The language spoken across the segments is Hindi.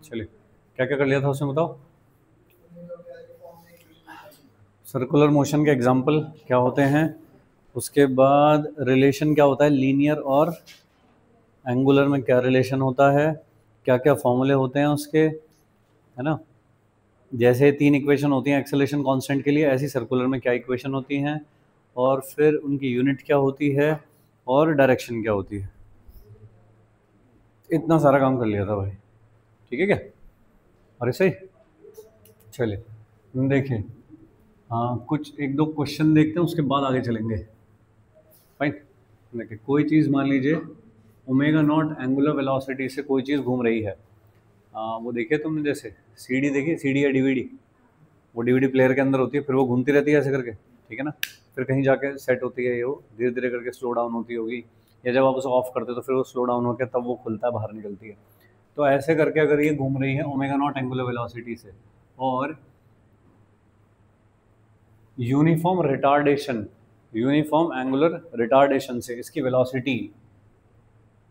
चलिए क्या क्या कर लिया था उसमें बताओ। सर्कुलर मोशन के एग्जाम्पल क्या होते हैं, उसके बाद रिलेशन क्या होता है लीनियर और एंगुलर में, क्या रिलेशन होता है, क्या क्या फॉर्मूले होते हैं उसके, है ना। जैसे 3 इक्वेशन होती हैं एक्सेलरेशन कांस्टेंट के लिए, ऐसी सर्कुलर में क्या इक्वेशन होती हैं, और फिर उनकी यूनिट क्या होती है और डायरेक्शन क्या होती है। इतना सारा काम कर लिया था भाई, ठीक है क्या। अरे सही, चलिए देखिए, हाँ कुछ एक दो क्वेश्चन देखते हैं उसके बाद आगे चलेंगे। फाइन, देखिए कोई चीज़ मान लीजिए ओमेगा नॉट एंगुलर वेलोसिटी से कोई चीज़ घूम रही है। वो देखिए तुमने, जैसे सीडी देखी, सीडी या डीवीडी, वो डीवीडी प्लेयर के अंदर होती है, फिर वो घूमती रहती है ऐसे करके, ठीक है ना। फिर कहीं जाके सेट होती है, ये वो धीरे धीरे करके स्लो डाउन होती होगी, या जब आप उसे ऑफ करते हो तो फिर वो स्लो डाउन होकर तब वो खुलता है, बाहर निकलती है। तो ऐसे करके अगर ये घूम रही है ओमेगा नॉट एंगुलर वेलोसिटी से, और uniform retardation, uniform angular retardation से इसकी वेलोसिटी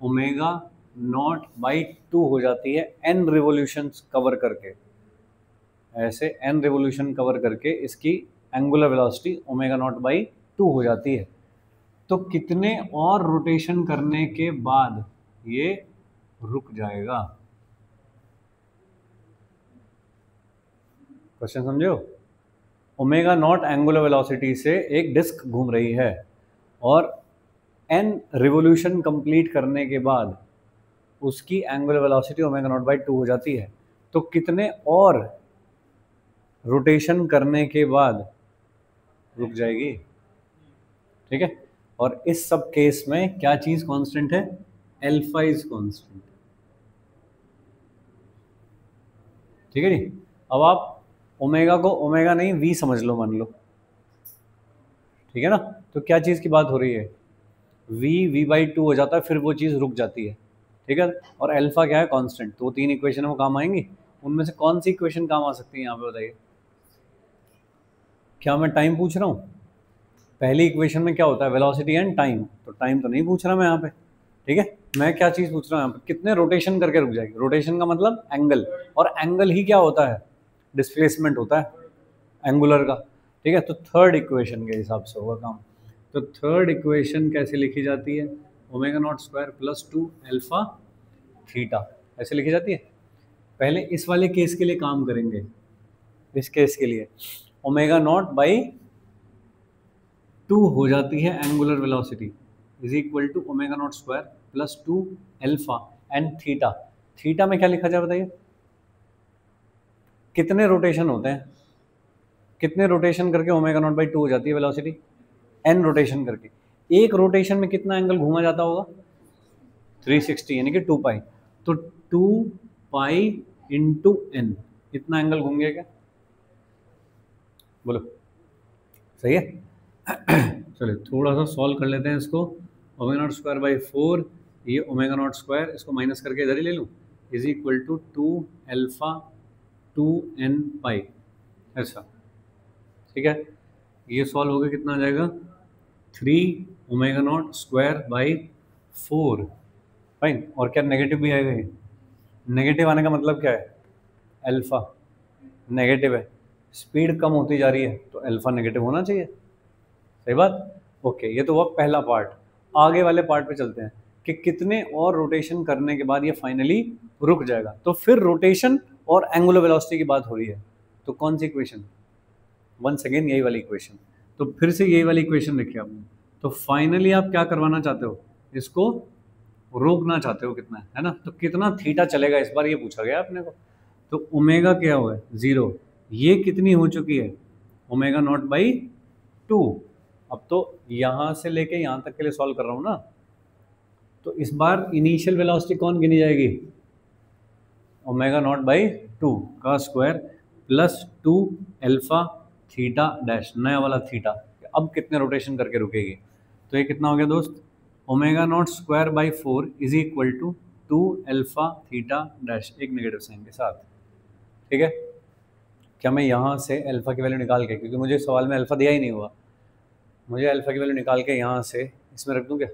ओमेगा नॉट बाई 2 हो जाती है एन रिवोल्यूशंस कवर करके। ऐसे एन रिवोल्यूशन कवर करके इसकी angular velocity omega naught by 2 हो जाती है। तो कितने और रोटेशन करने के बाद ये रुक जाएगा? क्वेश्चन समझे हो? ओमेगा नॉट एंगुलर वेलोसिटी से एक डिस्क घूम रही है और एन रिवोल्यूशन कंप्लीट करने के बाद उसकी angular velocity omega naught by 2 हो जाती है। तो कितने और रोटेशन करने के बाद रुक जाएगी? ठीक है। और इस सब केस में क्या चीज कांस्टेंट है? अल्फा इज कांस्टेंट, ठीक है जी। अब आप ओमेगा को ओमेगा नहीं वी समझ लो, मान लो, ठीक है ना। तो क्या चीज की बात हो रही है? वी बाई 2 हो जाता है, फिर वो चीज रुक जाती है, ठीक है। और अल्फा क्या है? कांस्टेंट। तो वो 3 इक्वेशन वो काम आएंगी, उनमें से कौन सी इक्वेशन काम आ सकती है यहाँ पे बताइए। क्या मैं टाइम पूछ रहा हूँ? पहली इक्वेशन में क्या होता है? Velocity and time. तो टाइम तो नहीं पूछ रहा मैं यहाँ पे, ठीक है। मैं क्या चीज़ पूछ रहा हूँ यहाँ पे? कितने रोटेशन करके रुक जाएगी? रोटेशन का मतलब एंगल, और एंगल ही क्या होता है? डिस्प्लेसमेंट होता है एंगुलर का, ठीक है। तो थर्ड इक्वेशन के हिसाब से होगा काम। तो थर्ड इक्वेशन कैसे लिखी जाती है? Omega naught square plus 2 alpha theta, ऐसे लिखी जाती है। पहले इस वाले केस के लिए काम करेंगे। इस केस के लिए ओमेगा नॉट बाई 2 हो जाती है angular velocity is equal to omega not square plus 2 alpha and theta. Theta में क्या लिखा जाए बताइए? कितने रोटेशन होते हैं? कितने रोटेशन करके ओमेगा नॉट बाई 2 हो जाती है वेलोसिटी? एन रोटेशन करके। एक रोटेशन में कितना एंगल घूमा जाता होगा? 360, यानी कि 2 पाई। तो 2 पाई इंटू एन, इतना एंगल घूम गया क्या? बोलो, सही है। चलिए थोड़ा सा सॉल्व कर लेते हैं इसको। ओमेगा नॉट स्क्वायर बाई 4, ये ओमेगा नॉट स्क्वायर, इसको माइनस करके इधर ही ले लूँ, is equal to 2 alpha 2 n pi, ऐसा, ठीक है। ये सॉल्व हो गया, कितना आ जाएगा? 3 omega not square by 4। Fine, और क्या नेगेटिव भी आएगा? ये नेगेटिव आने का मतलब क्या है? अल्फा नेगेटिव है, स्पीड कम होती जा रही है, तो अल्फा नेगेटिव होना चाहिए, सही बात। ओके, ये तो हुआ पहला पार्ट। आगे वाले पार्ट पे चलते हैं कि कितने और रोटेशन करने के बाद ये फाइनली रुक जाएगा। तो फिर रोटेशन और एंगुलर वेलोसिटी की बात हो रही है, तो कौन सी इक्वेशन? वंस अगेन यही वाली इक्वेशन। तो फिर से यही वाली इक्वेशन लिखी आपने। तो फाइनली आप क्या करवाना चाहते हो? इसको रोकना चाहते हो, कितना है ना। तो कितना थीटा चलेगा इस बार, ये पूछा गया आपने को। तो ओमेगा क्या हुआ है? 0। ये कितनी हो चुकी है? Omega naught by 2। अब तो यहाँ से लेके यहाँ तक के लिए सॉल्व कर रहा हूँ ना, तो इस बार इनिशियल वेलोसिटी कौन गिनी जाएगी? ओमेगा नॉट बाई 2 का square plus 2 alpha theta dash, नया वाला थीटा। अब कितने रोटेशन करके रुकेगी? तो ये कितना हो गया दोस्त? Omega not square by 4 is equal to 2 alpha theta dash, एक नेगेटिव साइन के साथ, ठीक है। क्या मैं यहाँ से अल्फा की वैल्यू निकाल के, क्योंकि मुझे सवाल में अल्फा दिया ही नहीं हुआ, मुझे अल्फा की वैल्यू निकाल के यहाँ से इसमें रख दूँ क्या?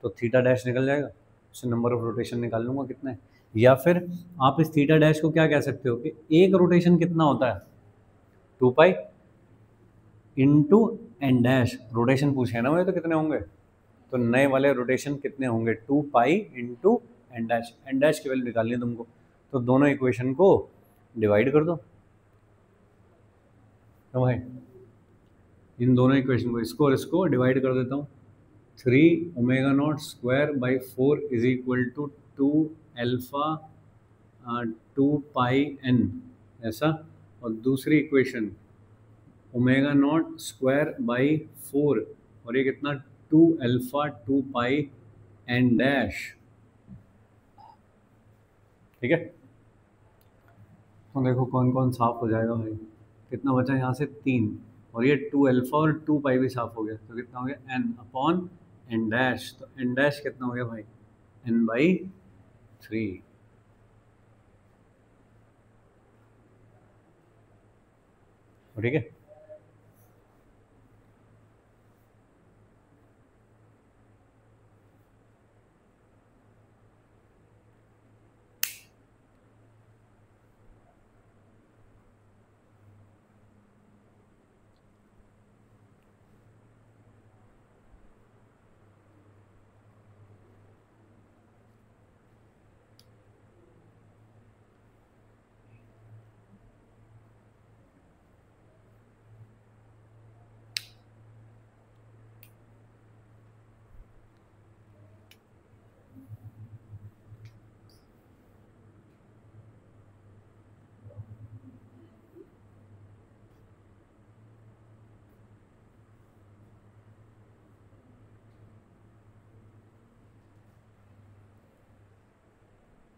तो थीटा डैश निकल जाएगा, उससे नंबर ऑफ रोटेशन निकाल लूँगा कितना है। या फिर आप इस थीटा डैश को क्या कह सकते हो कि एक रोटेशन कितना होता है, 2 pi into n dash. Rotation पूछे ना मुझे तो कितने होंगे, तो नए वाले रोटेशन कितने होंगे, 2 pi into n dash. N dash की वैल्यू निकालनी है तुमको, तो दोनों इक्वेशन को डिवाइड कर दो। तो भाई इन दोनों इक्वेशन को, इसको और इसको डिवाइड कर देता हूँ। 3 omega not square by 4 is equal to 2 alpha 2 pi n, ऐसा। और दूसरी equation omega not square by 4, और ये कितना, 2 अल्फा 2 पाई एन डैश। ठीक है, तो देखो कौन कौन साफ हो जाएगा भाई। कितना बचा यहाँ से, 3, और ये 2 अल्फा और 2 पाई भी साफ हो गया, तो कितना हो गया, एन अपॉन एन डैश। तो एन डैश कितना हो गया भाई, एन बाई 3। ठीक है,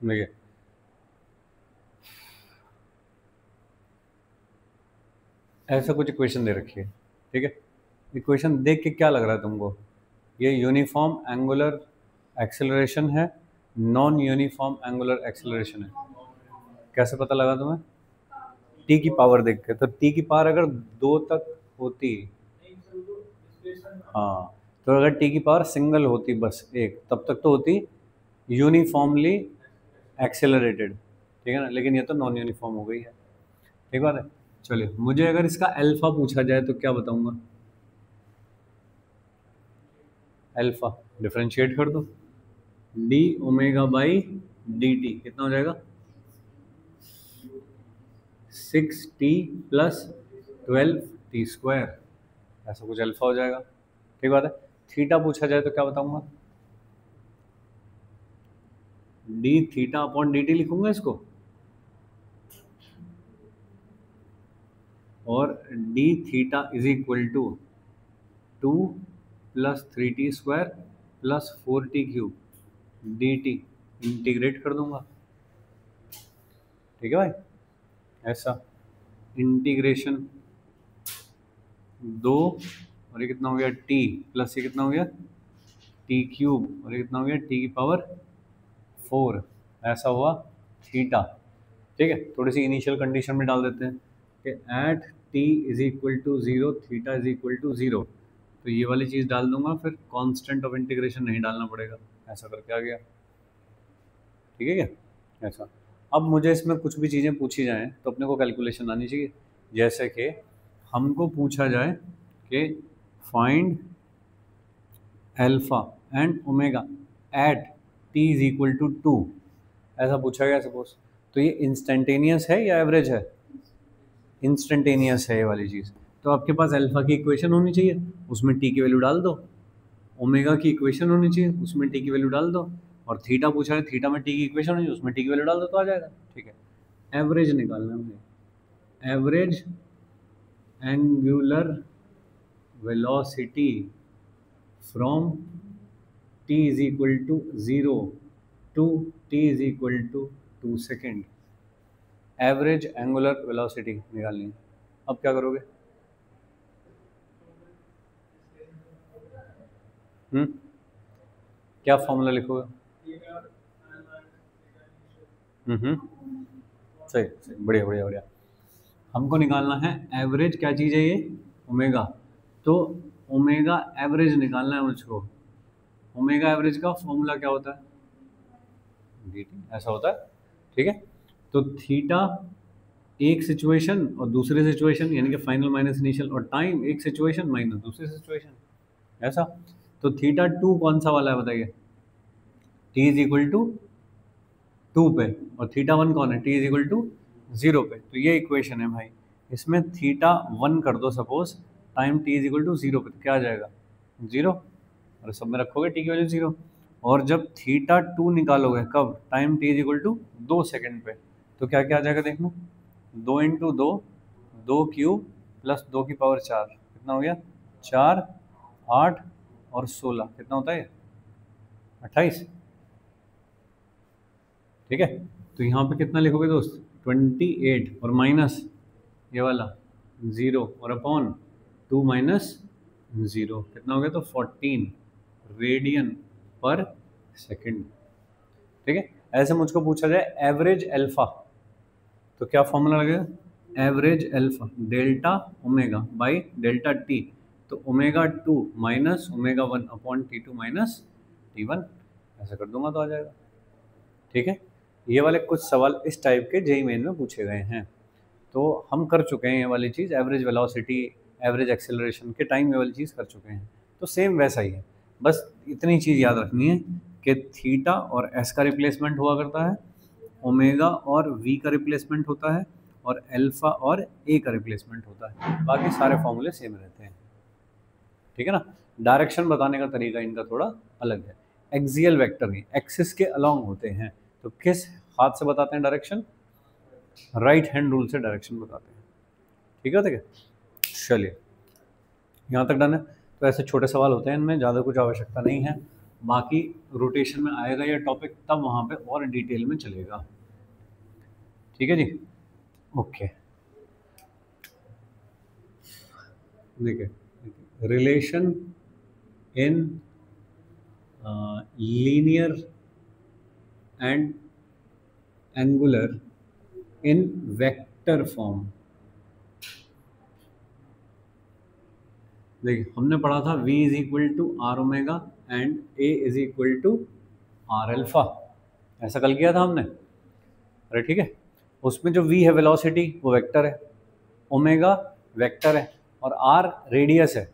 देखिए ऐसा कुछ इक्वेशन दे रखी है। ठीक है, इक्वेशन देख के क्या लग रहा है तुमको, ये यूनिफॉर्म एंगुलर एक्सेलरेशन है, नॉन यूनिफॉर्म एंगुलर एक्सेलरेशन है। कैसे पता लगा तुम्हें, टी की पावर देख के। तो टी की पावर अगर 2 तक होती, हाँ, तो अगर टी की पावर सिंगल होती बस एक, तब तक तो होती यूनिफॉर्मली एक्सेलरेटेड। ठीक है ना, लेकिन ये तो नॉन यूनिफॉर्म हो गई है। ठीक बात है। चलिए, मुझे अगर इसका अल्फा पूछा जाए तो क्या बताऊंगा, अल्फा डिफरेंशिएट कर दो, D omega by d T कितना हो जाएगा, 6t प्लस 12t स्क्वायर, ऐसा कुछ अल्फा हो जाएगा। ठीक बात है। थीटा पूछा जाए तो क्या बताऊंगा, d theta upon d t लिखूंगा इसको, और d theta is equal to 2 plus 3t square plus 4t cube d t, integrate कर दूंगा। ठीक है भाई, ऐसा इंटीग्रेशन 2, और ये कितना हो गया, t प्लस ये कितना हो गया, t क्यूब, और ये कितना हो गया, t की पावर 4, ऐसा हुआ थीटा। ठीक है, थोड़ी सी इनिशियल कंडीशन में डाल देते हैं कि at t is equal to 0 theta is equal to 0, तो ये वाली चीज़ डाल दूंगा, फिर कांस्टेंट ऑफ इंटीग्रेशन नहीं डालना पड़ेगा। ऐसा करके आ गया। ठीक है क्या, ऐसा। अब मुझे इसमें कुछ भी चीज़ें पूछी जाएँ तो अपने को कैलकुलेशन आनी चाहिए। जैसे कि हमको पूछा जाए कि find alpha and omega at t is equal to 2, ऐसा पूछा गया सपोज। तो ये इंस्टेंटेनियस है या एवरेज है, इंस्टेंटेनियस है ये वाली चीज़। तो आपके पास अल्फा की इक्वेशन होनी चाहिए, उसमें t की वैल्यू डाल दो, ओमेगा की इक्वेशन होनी चाहिए, उसमें t की वैल्यू डाल दो, और थीटा पूछा है, थीटा में t की इक्वेशन होनी चाहिए, उसमें t की वैल्यू डाल दो, तो आ जाएगा। ठीक है, एवरेज निकालना है, average angular velocity from t is equal to 0 to t is equal to 2 second. Average angular velocity निकालनी है। अब क्या करोगे, क्या फॉर्मूला लिखोगे, सही सही, बढ़िया बढ़िया बढ़िया। हमको निकालना है एवरेज, क्या चीज़ है ये, ओमेगा। तो ओमेगा एवरेज निकालना है मुझको। ओमेगा एवरेज का फॉर्मूला क्या होता है, dt, ऐसा होता है। ठीक है, तो थीटा एक सिचुएशन और दूसरी सिचुएशन, यानी कि फाइनल माइनस इनिशियल, और टाइम एक सिचुएशन माइनस दूसरी सिचुएशन, ऐसा। तो थीटा 2 कौन सा वाला है बताइए, t इज इक्वल टू 2 पे, और थीटा 1 कौन है, t इज इक्वल टू 0 पे। तो ये इक्वेशन है भाई, इसमें थीटा 1 कर दो suppose, time t is equal to 0 पे, तो क्या आ जाएगा 0, और सब में रखोगे t की वैल्यू 0। और जब थीटा 2 निकालोगे कब, time t is equal to 2 second पे, तो क्या क्या आ जाएगा देखना, 2 इंटू 2, 2 क्यूब प्लस 2 की पावर 4, कितना हो गया 4, 8 और 16, कितना होता है 28। ठीक है, तो यहाँ पे कितना लिखोगे दोस्त 28, और माइनस ये वाला 0, और अपॉन 2 माइनस 0, कितना हो गया, तो 14 रेडियन पर सेकेंड। ठीक है, ऐसे मुझको पूछा जाए एवरेज अल्फा, तो क्या फॉर्मूला लगेगा, average alpha delta omega by delta t, तो omega 2 minus omega 1 upon T2 minus T1, ऐसा कर दूंगा तो आ जाएगा। ठीक है, ये वाले कुछ सवाल इस टाइप के जेईई मेन में पूछे गए हैं, तो हम कर चुके हैं ये वाली चीज़, एवरेज वेलोसिटी, एवरेज एक्सेलरेशन के टाइम ये वाली चीज़ कर चुके हैं। तो सेम वैसा ही है, बस इतनी चीज़ याद रखनी है कि थीटा और एस का रिप्लेसमेंट हुआ करता है, ओमेगा और वी का रिप्लेसमेंट होता है, और अल्फा और ए का रिप्लेसमेंट होता है, बाकी सारे फॉर्मूले सेम रहते हैं। ठीक है ना, डायरेक्शन बताने का तरीका इनका थोड़ा अलग है। एक्सियल वेक्टर ही एक्सिस के अलोंग होते हैं, तो किस हाथ से बताते हैं डायरेक्शन, राइट हैंड रूल से डायरेक्शन बताते हैं। ठीक है, ठीक है, चलिए यहाँ तक डन है। तो ऐसे छोटे सवाल होते हैं, इनमें ज़्यादा कुछ आवश्यकता नहीं है, बाकी रोटेशन में आएगा ये टॉपिक, तब वहाँ पे और डिटेल में चलेगा। ठीक है जी, ओके। देखिए, relation in linear and angular in vector form. देखिए, हमने पढ़ा था v is equal to r omega and a is equal to r alpha, ऐसा कल किया था हमने। अरे ठीक है, उसमें जो v है वेलोसिटी वो वेक्टर है, ओमेगा वेक्टर है, और r रेडियस है।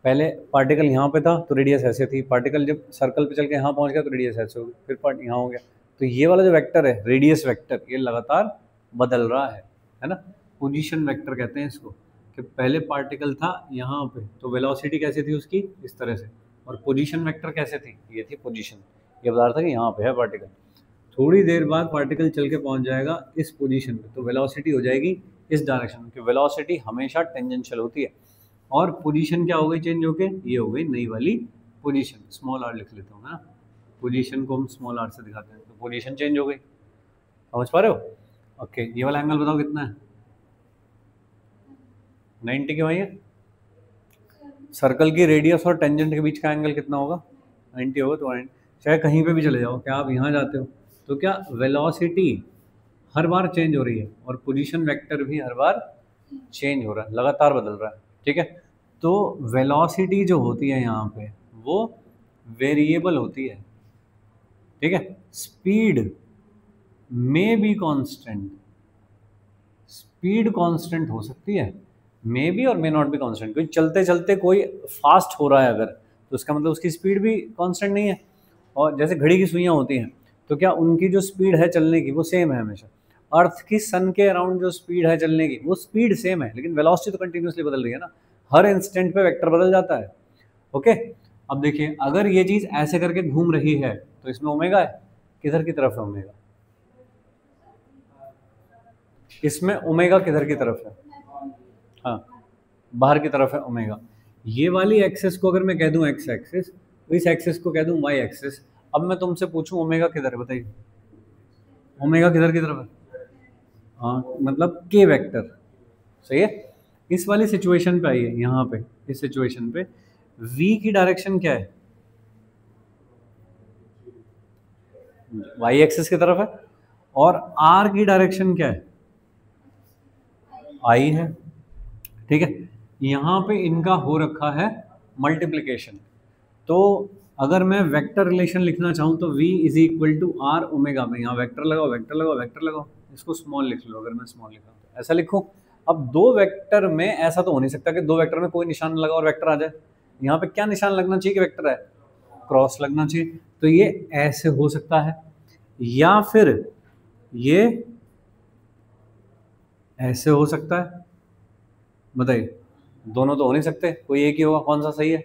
पहले पार्टिकल यहाँ पे था तो रेडियस ऐसे थी, पार्टिकल जब सर्कल पे चल के यहाँ पहुँच गया तो रेडियस ऐसे हो गई, फिर पार्ट यहाँ हो गया। तो ये वाला जो वेक्टर है रेडियस वेक्टर, ये लगातार बदल रहा है ना। पोजीशन वेक्टर कहते हैं इसको, कि पहले पार्टिकल था यहाँ पे तो वेलोसिटी कैसे थी उसकी, इस तरह से, और पोजीशन वेक्टर कैसे थी, ये थी पोजीशन, ये बता रहा था कि यहाँ पे है पार्टिकल। थोड़ी देर बाद पार्टिकल चल के पहुँच जाएगा इस पोजीशन पे, तो वेलोसिटी हो जाएगी इस डायरेक्शन में, कि वेलोसिटी हमेशा टेंजेंशियल होती है, और पोजीशन क्या हो गई चेंज होके, ये हो गई नई वाली पोजीशन, स्मॉल आर लिख लेता हूँ ना, पोजीशन को हम स्मॉल आर से दिखाते हैं, तो पोजीशन चेंज हो गई, समझ पा रहे हो। ओके, ये वाला एंगल बताओ कितना है, 90 क्यों है, सर्कल की रेडियस और टेंजेंट के बीच का एंगल कितना होगा, 90 होगा। तो चाहे कहीं पे भी चले जाओ, क्या आप यहाँ जाते हो तो क्या वेलोसिटी हर बार चेंज हो रही है, और पोजीशन वेक्टर भी हर बार चेंज हो रहा है, लगातार बदल रहा है। ठीक है, तो वेलोसिटी जो होती है यहाँ पे वो वेरिएबल होती है। ठीक है, speed may be constant, speed constant हो सकती है, मे बी और मे नॉट बी कांस्टेंट, क्योंकि चलते चलते कोई फास्ट हो रहा है अगर, तो उसका मतलब उसकी स्पीड भी कांस्टेंट नहीं है। और जैसे घड़ी की सुइयाँ होती हैं, तो क्या उनकी जो स्पीड है चलने की वो सेम है हमेशा, अर्थ की सन के अराउंड जो स्पीड है चलने की वो स्पीड सेम है, लेकिन वेलोसिटी तो कंटिन्यूसली बदल रही है ना, हर इंस्टेंट पे वेक्टर बदल जाता है। ओके, अब देखिए अगर ये चीज़ ऐसे करके घूम रही है तो इसमें ओमेगा है, किधर की तरफ है ओमेगा, इसमें ओमेगा किधर की तरफ है, हाँ बाहर की तरफ है ओमेगा। ये वाली एक्सिस को अगर मैं कह दूं एक्स एक्सिस, तो इस एक्सिस को कह दूं वाई एक्सिस। अब मैं तुमसे पूछूं ओमेगा किधर है, बताइए ओमेगा किधर की तरफ है, हाँ मतलब के वेक्टर, सही है। इस वाली सिचुएशन पे आइए, यहाँ पे इस सिचुएशन पे v की डायरेक्शन क्या है, वाई एक्सिस की तरफ है, और r की डायरेक्शन क्या है, आई है। ठीक है, यहाँ पे इनका हो रखा है मल्टीप्लिकेशन, तो अगर मैं वेक्टर रिलेशन लिखना चाहूँ तो v is equal to r omega में, यहाँ वेक्टर लगाओ वेक्टर लगाओ वेक्टर लगाओ, इसको स्मॉल लिख लो। अगर मैं स्मॉल लिखा तो ऐसा लिखूँ। अब दो वेक्टर में ऐसा तो हो नहीं सकता कि दो वेक्टर में कोई निशान लगा और वेक्टर आ जाए। यहाँ पे क्या निशान लगना चाहिए कि वेक्टर है? क्रॉस लगना चाहिए। तो ये ऐसे हो सकता है या फिर ये ऐसे हो सकता है। बताइए, दोनों तो हो नहीं सकते, कोई एक ही होगा। कौन सा सही है?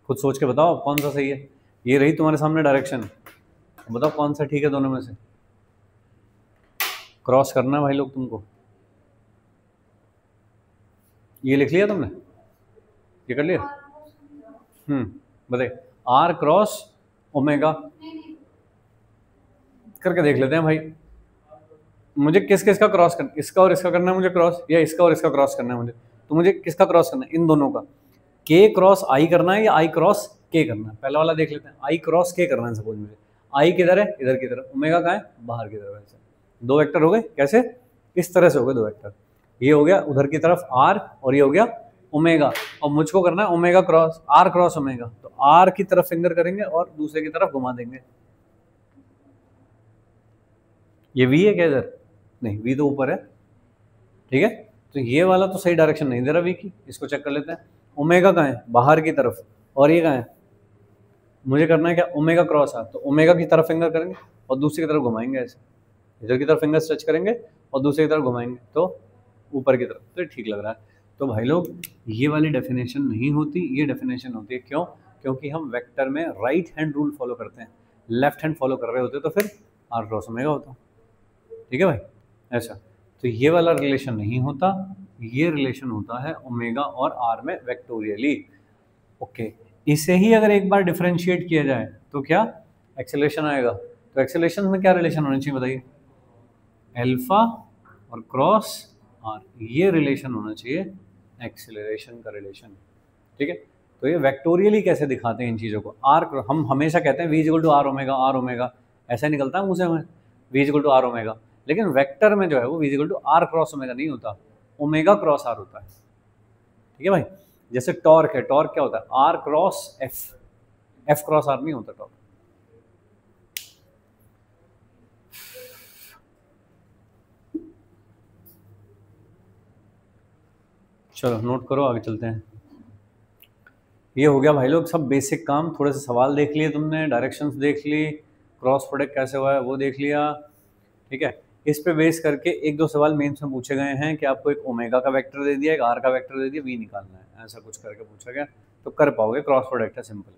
खुद सोच के बताओ कौन सा सही है। ये रही तुम्हारे सामने डायरेक्शन, बताओ कौन सा ठीक है दोनों में से। क्रॉस करना है भाई लोग तुमको। ये लिख लिया तुमने? ये कर लिया? बताइए, आर क्रॉस ओमेगा करके देख लेते हैं भाई। मुझे किस किस का क्रॉस करना, इसका और इसका करना है मुझे क्रॉस, या इसका और इसका क्रॉस करना है मुझे। तो मुझे किसका क्रॉस करना है? इन दोनों का। के क्रॉस आई करना है या आई क्रॉस के करना है? पहला वाला देख लेते हैं। आई क्रॉस के करना है सपोज मुझे। आई किधर है? इधर की तरफ। ओमेगा कहाँ है? बाहर की तरफ। ऐसे दो वेक्टर हो गए। कैसे? इस तरह से हो गए दो वेक्टर। ये हो गया उधर की तरफ आर और ये हो गया ओमेगा। और मुझको करना है omega cross r cross omega. तो आर की तरफ फिंगर करेंगे और दूसरे की तरफ घुमा देंगे। ये वी है क्या इधर? नहीं, वी तो ऊपर है। ठीक है, तो ये वाला तो सही डायरेक्शन नहीं दे रहा वी की, इसको चेक कर लेते हैं। ओमेगा कहाँ है? बाहर की तरफ। और ये कहाँ है? मुझे करना है क्या? ओमेगा क्रॉस है। तो ओमेगा की तरफ फिंगर करेंगे और दूसरी की तरफ घुमाएंगे। ऐसे इधर की तरफ फिंगर स्ट्रेच करेंगे और दूसरी की तरफ घुमाएंगे तो ऊपर की तरफ। तो ठीक लग रहा है। तो भाई लोग, ये वाली डेफिनेशन नहीं होती, ये डेफिनेशन होती है। क्यों? क्योंकि हम वेक्टर में राइट हैंड रूल फॉलो करते हैं, लेफ्ट हैंड फॉलो कर रहे होते तो फिर आर क्रॉस ओमेगा होता। ठीक है भाई, ऐसा। तो ये वाला रिलेशन नहीं होता, ये रिलेशन होता है ओमेगा और आर में वेक्टोरियली। ओके, इसे ही अगर एक बार डिफरेंशिएट किया जाए तो क्या एक्सेलरेशन आएगा? तो एक्सेलरेशन में क्या रिलेशन होना चाहिए बताइए? अल्फा और क्रॉस आर, ये रिलेशन होना चाहिए एक्सेलरेशन का रिलेशन। ठीक है, तो ये वेक्टोरियली कैसे दिखाते हैं इन चीज़ों को? आर, हम हमेशा कहते हैं v equal to r omega, ऐसा निकलता है मुझे हमें, v equal to r omega. लेकिन वेक्टर में जो है वो v equal to r cross omega नहीं होता, ओमेगा क्रॉस आर होता है। ठीक है भाई, जैसे टॉर्क है, टॉर्क क्या होता है? R cross f, f cross r नहीं होता टॉर्क। चलो नोट करो, आगे चलते हैं। ये हो गया भाई लोग सब बेसिक काम। थोड़े से सवाल देख लिए तुमने, डायरेक्शंस देख ली, क्रॉस प्रोडक्ट कैसे हुआ है वो देख लिया। ठीक है, इस पे बेस करके एक दो सवाल मेंस में पूछे गए हैं कि आपको एक ओमेगा का वेक्टर दे दिया, एक आर का वेक्टर दे दिया, वी निकालना है, ऐसा कुछ करके पूछा गया। तो कर पाओगे, क्रॉस प्रोडक्ट है, सिंपल।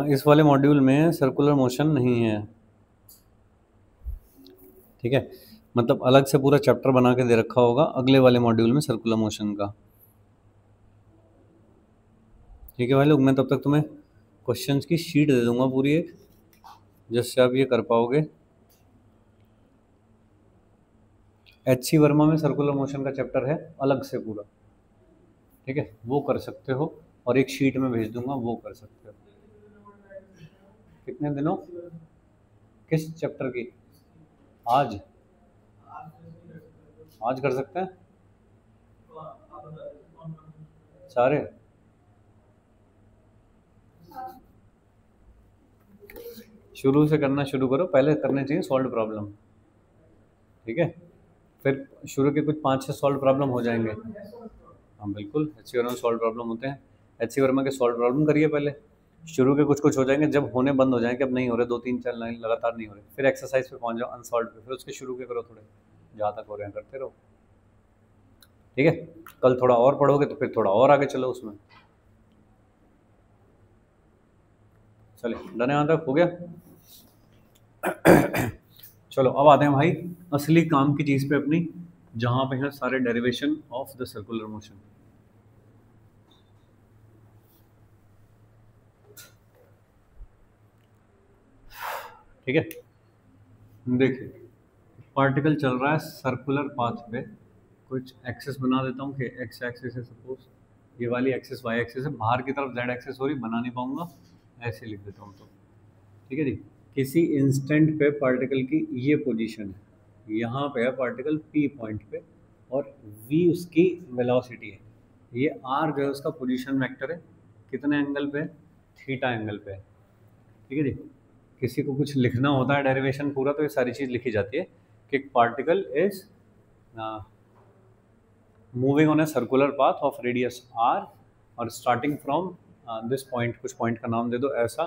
इस वाले मॉड्यूल में सर्कुलर मोशन नहीं है। ठीक है, मतलब अलग से पूरा चैप्टर बना के दे रखा होगा अगले वाले मॉड्यूल में सर्कुलर मोशन का। ठीक है भाई लोग, मैं तब तक तुम्हें क्वेश्चंस की शीट दे दूंगा पूरी एक, जिससे आप ये कर पाओगे। HC वर्मा में सर्कुलर मोशन का चैप्टर है अलग से पूरा। ठीक है, वो कर सकते हो, और एक शीट में भेज दूंगा, वो कर सकते हो। कितने दिनों, किस चैप्टर की? आज आज कर सकते हैं सारे? शुरू से करना शुरू करो, पहले करने चाहिए सॉल्व प्रॉब्लम, ठीक है? फिर शुरू के कुछ 5-6 सॉल्व प्रॉब्लम हो जाएंगे। हाँ बिल्कुल, एच वर्मा में सॉल्व प्रॉब्लम होते हैं। एच वर्मा के सॉल्व प्रॉब्लम करिए पहले, शुरू के कुछ कुछ हो जाएंगे, जब होने बंद हो जाएंगे, अब नहीं हो रहे, 2-3-4 लाइन लगातार नहीं हो रहे, फिर एक्सरसाइज पे पहुंच जाओ अनसॉल्व पे, फिर उसके शुरू के करो थोड़े, जहाँ तक हो रहे हैं करते रहो, ठीक है? कल थोड़ा और पढ़ोगे तो फिर थोड़ा और आगे चलो उसमें। चलिए डन, यहाँ तक हो गया। चलो अब आते हैं भाई असली काम की चीज पे अपनी, जहां पे है सारे derivation of the circular motion. ठीक है, देखिए पार्टिकल चल रहा है सर्कुलर पाथ पे, कुछ एक्सिस बना देता हूँ कि एक्स एक्सिस है सपोज, ये वाली एक्सिस वाई एक्सिस है, बाहर की तरफ जेड एक्सिस हो रही, बना नहीं पाऊंगा, ऐसे लिख देता हूँ तो, ठीक है जी। किसी इंस्टेंट पे पार्टिकल की ये पोजीशन है, यहाँ पे है पार्टिकल पी पॉइंट पे, और वी उसकी वेलोसिटी है, ये आर जो है उसका पोजीशन वेक्टर है, कितने एंगल पे? थीटा एंगल पे है, ठीक है जी। किसी को कुछ लिखना होता है डेरिवेशन पूरा, तो ये सारी चीज़ लिखी जाती है कि particle is moving on a circular path of radius r, और स्टार्टिंग फ्रॉम दिस पॉइंट, कुछ पॉइंट का नाम दे दो ऐसा,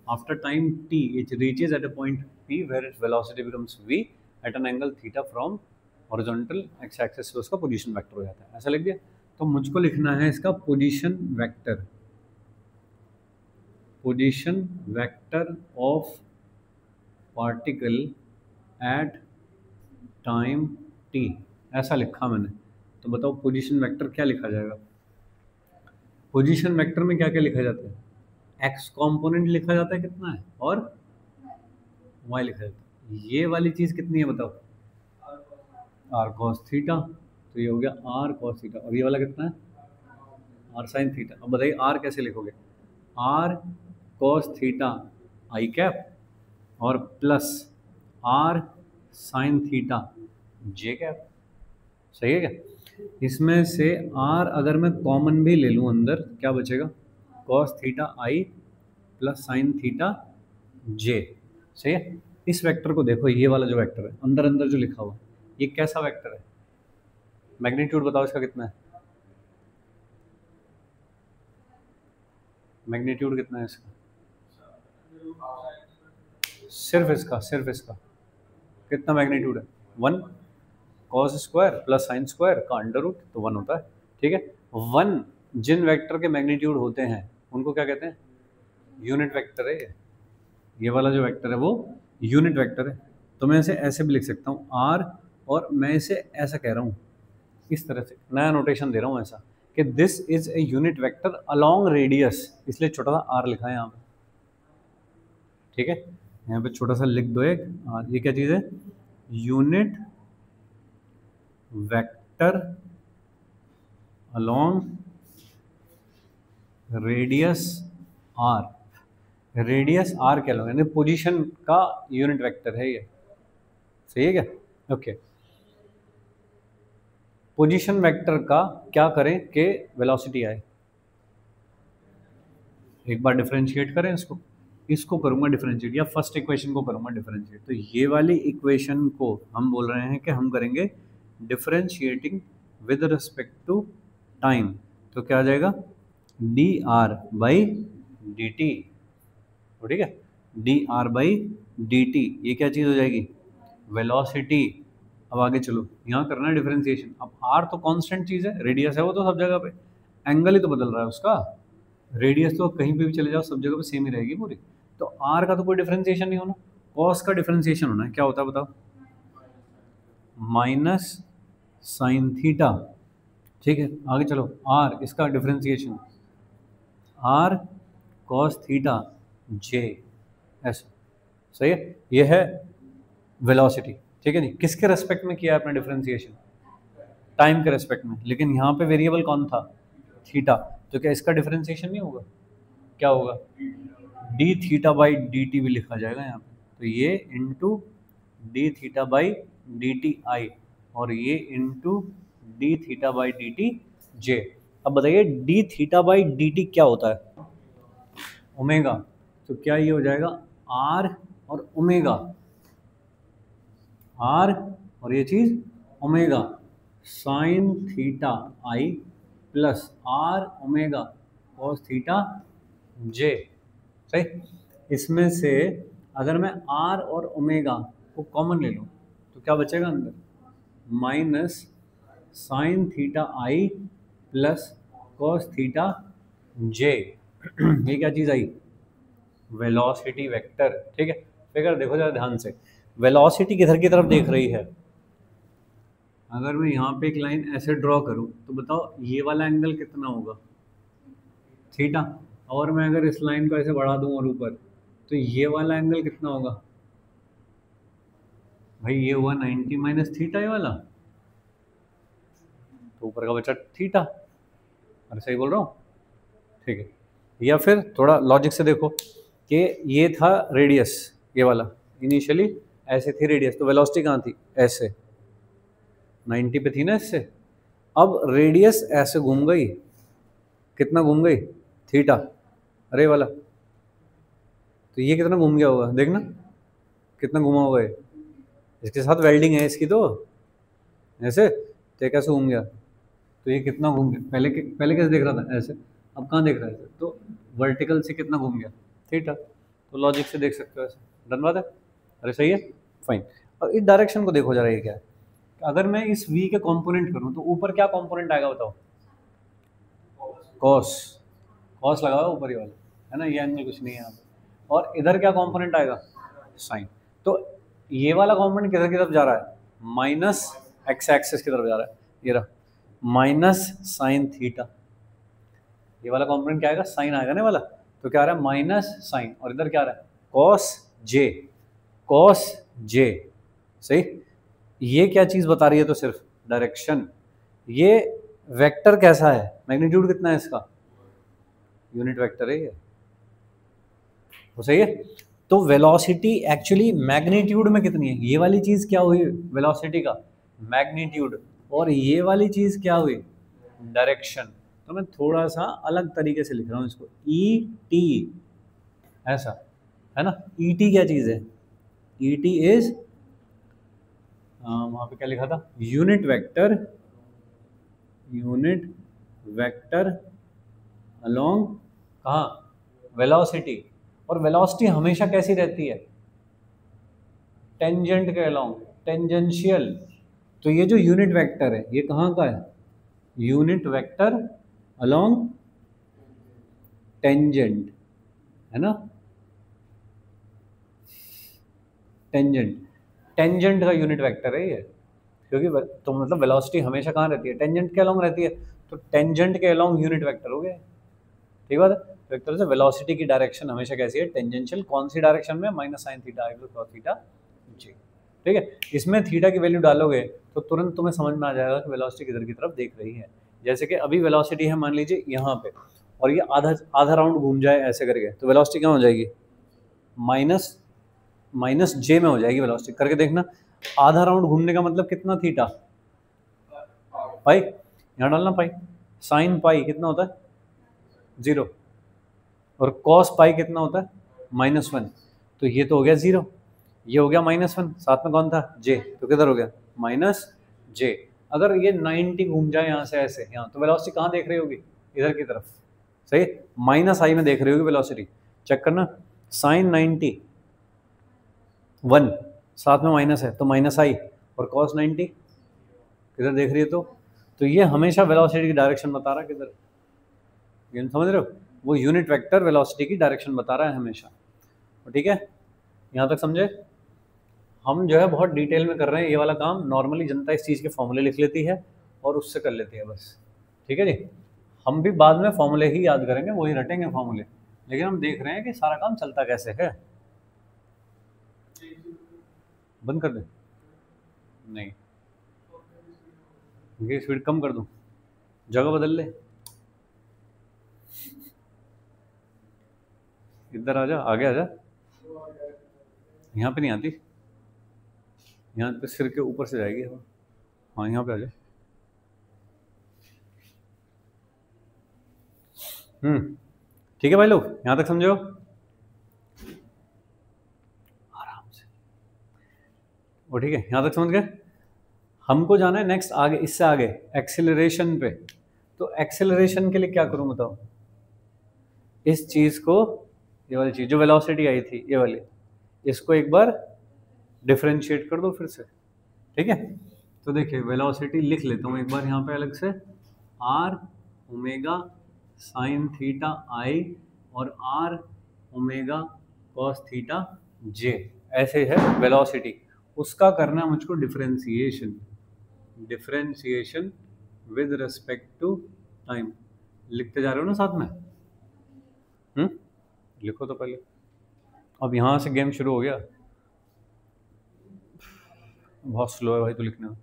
after time t it reaches at a point p where its velocity becomes v at an angle theta from horizontal x axis से उसका पोजीशन वेक्टर हो जाता है, ऐसा लिख दिया। तो मुझको लिखना है इसका position vector, position vector of particle at time t, ऐसा लिखा मैंने। तो बताओ पोजीशन वेक्टर क्या लिखा जाएगा? पोजीशन वेक्टर में क्या क्या लिखा जाता है? एक्स कंपोनेंट लिखा जाता है कितना है, और वाई लिखा जाता है। ये वाली चीज़ कितनी है बताओ? आर कॉस थीटा, तो ये हो गया आर कॉस थीटा, और ये वाला कितना है? R sine theta. अब बताइए आर कैसे लिखोगे? R cos theta i cap और plus r sine theta j cap, सही है क्या? इसमें से आर अगर मैं कॉमन भी ले लूँ अंदर, क्या बचेगा? Cos theta i plus sign theta j, सही है। इस वेक्टर को देखो, ये वाला जो वेक्टर है अंदर अंदर जो लिखा हुआ, ये कैसा वेक्टर है? मैग्नीट्यूड बताओ इसका कितना है? मैग्नीट्यूड कितना है इसका? सिर्फ इसका कितना मैग्नीट्यूड है? 1 cos square plus sine square का अंडर रूट, तो 1 होता है, ठीक है। 1 जिन वेक्टर के मैग्नीट्यूड होते हैं उनको क्या कहते हैं? यूनिट वेक्टर है ये वाला जो वेक्टर है वो यूनिट वेक्टर है। तो मैं इसे ऐसे भी लिख सकता हूँ आर, और मैं इसे ऐसा कह रहा हूँ, इस तरह से नया नोटेशन दे रहा हूँ ऐसा कि this is a unit vector along radius, इसलिए छोटा सा आर लिखा है यहाँ पे, ठीक है। यहाँ पे छोटा सा लिख दो एक आर, ये क्या चीज़ है? Unit vector along radius r, radius r क्या लोगे, यानी पोजीशन का यूनिट वेक्टर है ये, सही है क्या? ओके, पोजीशन वेक्टर का क्या करें कि वेलोसिटी आए? एक बार डिफरेंशिएट करें इसको, इसको करूंगा डिफरेंशिएट, या फर्स्ट इक्वेशन को करूंगा डिफरेंशिएट। तो ये वाली इक्वेशन को हम बोल रहे हैं कि हम करेंगे differentiating with respect to time, तो क्या आ जाएगा? D r by d t, ठीक है, d r by d t, ये क्या चीज़ हो जाएगी? वेलोसिटी। अब आगे चलो, यहाँ करना है डिफरेंशिएशन। अब आर तो कांस्टेंट चीज़ है, रेडियस है वो तो सब जगह पे, एंगल ही तो बदल रहा है उसका, रेडियस तो कहीं पे भी चले जाओ सब जगह पे सेम ही रहेगी पूरी। तो आर का तो कोई डिफरेंशिएशन नहीं होना, कॉस का डिफरेंशिएशन होना है। क्या होता है बताओ? माइनस साइन थीटा, ठीक है। आगे चलो, आर इसका differentiation are cos theta j, ऐसा, सही है। ये है वेलोसिटी, ठीक है जी। किसके रेस्पेक्ट में किया है आपने डिफरेंशिएशन? टाइम के रेस्पेक्ट में, लेकिन यहाँ पे वेरिएबल कौन था? थीटा, तो क्या इसका डिफरेंशिएशन नहीं होगा? क्या होगा? D theta by d t भी लिखा जाएगा यहाँ पे, तो ये into d theta by d t i और ये into d theta by d t j. अब बताइए d theta by d t क्या होता है? ओमेगा। तो क्या ये हो जाएगा आर और ओमेगा, आर और ये चीज omega sine theta i plus r omega cos theta j. सही। इसमें से अगर मैं आर और ओमेगा को कॉमन ले लूँ तो क्या बचेगा अंदर? Minus sign theta i plus cos theta j. ये क्या चीज़ आई? Velocity vector. ठीक है, फिगर देखो जरा ध्यान से, वेलोसिटी किधर की तरफ देख रही है? अगर मैं यहाँ पे एक लाइन ऐसे ड्रॉ करूँ तो बताओ ये वाला एंगल कितना होगा? थीटा। और मैं अगर इस लाइन को ऐसे बढ़ा दूँ और ऊपर तो ये वाला एंगल कितना होगा? भाई ये हुआ 90 माइनस थीटा, ये वाला तो ऊपर का बचा थीटा। अरे सही बोल रहा हूँ? ठीक है। या फिर थोड़ा लॉजिक से देखो कि ये था रेडियस, ये वाला इनिशियली ऐसे थी रेडियस, तो वेलोसिटी कहाँ थी? ऐसे 90 पे थी ना इससे। अब रेडियस ऐसे घूम गई, कितना घूम गई? थीटा। अरे वाला तो ये कितना घूम गया होगा? देखना कितना घुमा होगा ये। इसके साथ वेल्डिंग है इसकी, तो ऐसे तो ये कैसे घूम गया? तो ये कितना घूम गया? पहले कैसे देख रहा था? ऐसे। अब कहाँ देख रहा है? ऐसे। तो वर्टिकल से कितना घूम गया? थीटा। तो लॉजिक से देख सकते हो ऐसे। डन बात है? अरे सही है, फाइन। और इस डायरेक्शन को देखो जरा, ये क्या है? अगर मैं इस v के कंपोनेंट करूं तो ऊपर क्या कंपोनेंट आएगा बताओ? कॉस। कॉस लगा हुआ ऊपर ही वाला, है ना? ये एंगल कुछ नहीं है यहाँ पे। और इधर क्या कंपोनेंट आएगा? साइन। तो ये वाला कंपोनेंट किधर की तरफ जा रहा है? माइनस एक्स एक्सिस की तरफ जा रहा है। ये रहा माइनस साइन थीटा। ये वाला कंपोनेंट क्या आएगा? साइन आएगा ना वाला। तो क्या आ रहा है? Minus sine. और इधर क्या आ रहा है? Cos j. Cos j. सही। ये क्या चीज बता रही है? तो सिर्फ डायरेक्शन। ये वेक्टर कैसा है? मैग्नीट्यूड कितना है इसका? यूनिट वेक्टर है ये, तो सही है। तो वेलोसिटी एक्चुअली मैग्नीट्यूड में कितनी है? ये वाली चीज क्या हुई? वेलोसिटी का मैग्नीट्यूड। और ये वाली चीज क्या हुई? डायरेक्शन। तो मैं थोड़ा सा अलग तरीके से लिख रहा हूँ इसको, ई टी ऐसा, है ना? ई टी क्या चीज है? ई टी इज, वहां पे क्या लिखा था? Unit vector. Unit vector along कहाँ? वेलोसिटी। और वेलोसिटी हमेशा कैसी रहती है? टेंजेंट के अलोंग, टेंजेंशियल। तो ये जो यूनिट वेक्टर है ये कहाँ का है? यूनिट वेक्टर अलोंग टेंजेंट, है ना? टेंजेंट। टेंजेंट का यूनिट वेक्टर है ये, क्योंकि तो मतलब वेलोसिटी हमेशा कहाँ रहती है? टेंजेंट के अलोंग रहती है। तो टेंजेंट के अलोंग यूनिट वेक्टर हो गया। ठीक बात है। तो एक तरह से वेलोसिटी की डायरेक्शन हमेशा कैसी है? टेंजेंशियल। कौन सी डायरेक्शन में? Minus sign theta i plus cos theta जी। ठीक है। इसमें थीटा की वैल्यू डालोगे तो तुरंत तुम्हें समझ में आ जाएगा कि वेलोसिटी किधर की तरफ देख रही है। जैसे कि अभी वेलोसिटी है मान लीजिए यहाँ पे, और ये आधा आधा राउंड घूम जाए ऐसे करके, तो वेलोसिटी क्या हो जाएगी? माइनस जे में हो जाएगी वेलोसिटी। करके देखना, आधा राउंड घूमने का मतलब कितना? Theta pi. यहाँ डालना पाई। साइन पाई कितना होता है? 0। और कॉस पाई कितना होता है? -1। तो ये तो हो गया 0, ये हो गया -1, साथ में कौन था? जे। तो किधर हो गया? माइनस जे। अगर ये 90 घूम जाए यहाँ से ऐसे यहाँ, तो वेलोसिटी कहाँ देख रही होगी? इधर की तरफ। सही। माइनस आई में देख रही होगी वेलोसिटी। चेक करना, साइन 90 1, साथ में माइनस है तो माइनस आई, और कॉस 90 किधर देख रही है? तो ये हमेशा वेलोसिटी की डायरेक्शन बता रहा है किधर। ये समझ रहे हो? वो यूनिट वेक्टर वेलोसिटी की डायरेक्शन बता रहा है हमेशा। तो ठीक है, यहाँ तक समझे? हम जो है बहुत डिटेल में कर रहे हैं ये वाला काम। नॉर्मली जनता इस चीज़ के फॉर्मूले लिख लेती है और उससे कर लेती है बस। ठीक है जी। हम भी बाद में फॉर्मूले ही याद करेंगे, वही रटेंगे फॉर्मूले, लेकिन हम देख रहे हैं कि सारा काम चलता कैसे है। बंद कर दे? नहीं, ये स्पीड कम कर दूं? जगह बदल ले। इधर आ जा, आगे आ जा, यहाँ पे नहीं आती, यहाँ पे सिर के ऊपर से जाएगी हवा। हाँ यहाँ पे आ जा। ठीक है भाई लोग, यहाँ तक समझो आराम से। वो ठीक है, यहाँ तक समझ गए। हमको जाना है नेक्स्ट आगे, इससे आगे एक्सेलरेशन पे। तो एक्सेलरेशन के लिए क्या करूं बताओ? इस चीज को, ये वाली चीज जो वेलोसिटी आई थी ये वाली, इसको एक बार डिफरेंशिएट कर दो फिर से। ठीक है, तो देखिए वेलोसिटी लिख लेता हूँ एक बार यहाँ पे अलग से, r omega sine theta i और r omega cos theta j, ऐसे है वेलोसिटी। उसका करना है मुझको differentiation, differentiation with respect to time. लिखते जा रहे हो ना साथ में? लिखो तो पहले। अब यहाँ से गेम शुरू हो गया। बहुत स्लो है भाई तू लिखने में।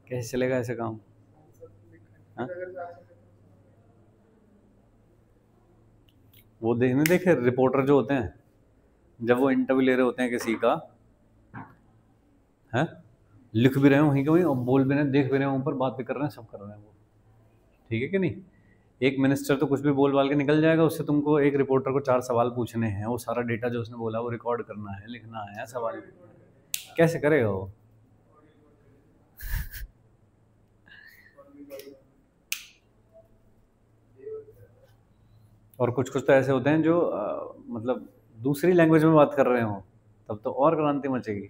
कैसे चलेगा ऐसे काम? हा? वो देखने देखे रिपोर्टर जो होते हैं, जब वो इंटरव्यू ले रहे होते हैं किसी का, है लिख भी रहे हैं वहीं के वहीं और बोल भी रहे हैं, देख भी रहे हैं ऊपर, बात भी कर रहे हैं, सब कर रहे हैं वो। ठीक है कि नहीं? एक मिनिस्टर तो कुछ भी बोल बाल के निकल जाएगा, उससे तुमको एक रिपोर्टर को 4 सवाल पूछने हैं, वो सारा डेटा जो उसने बोला वो रिकॉर्ड करना है, लिखना है, सवाल कैसे करेगा वो? और कुछ कुछ तो ऐसे होते हैं जो मतलब दूसरी लैंग्वेज में बात कर रहे हो, तब तो और क्रांति मचेगी।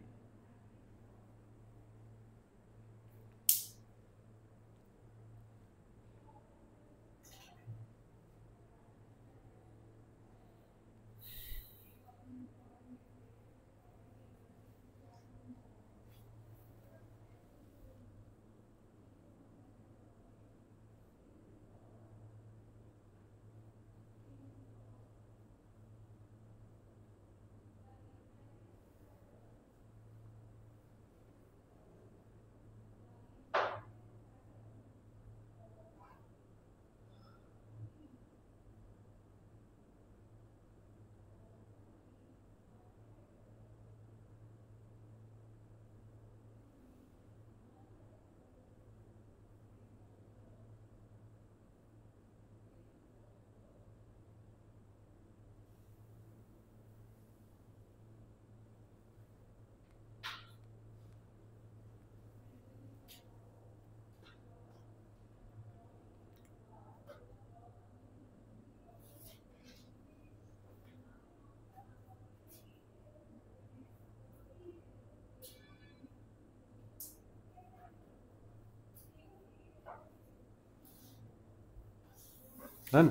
डन।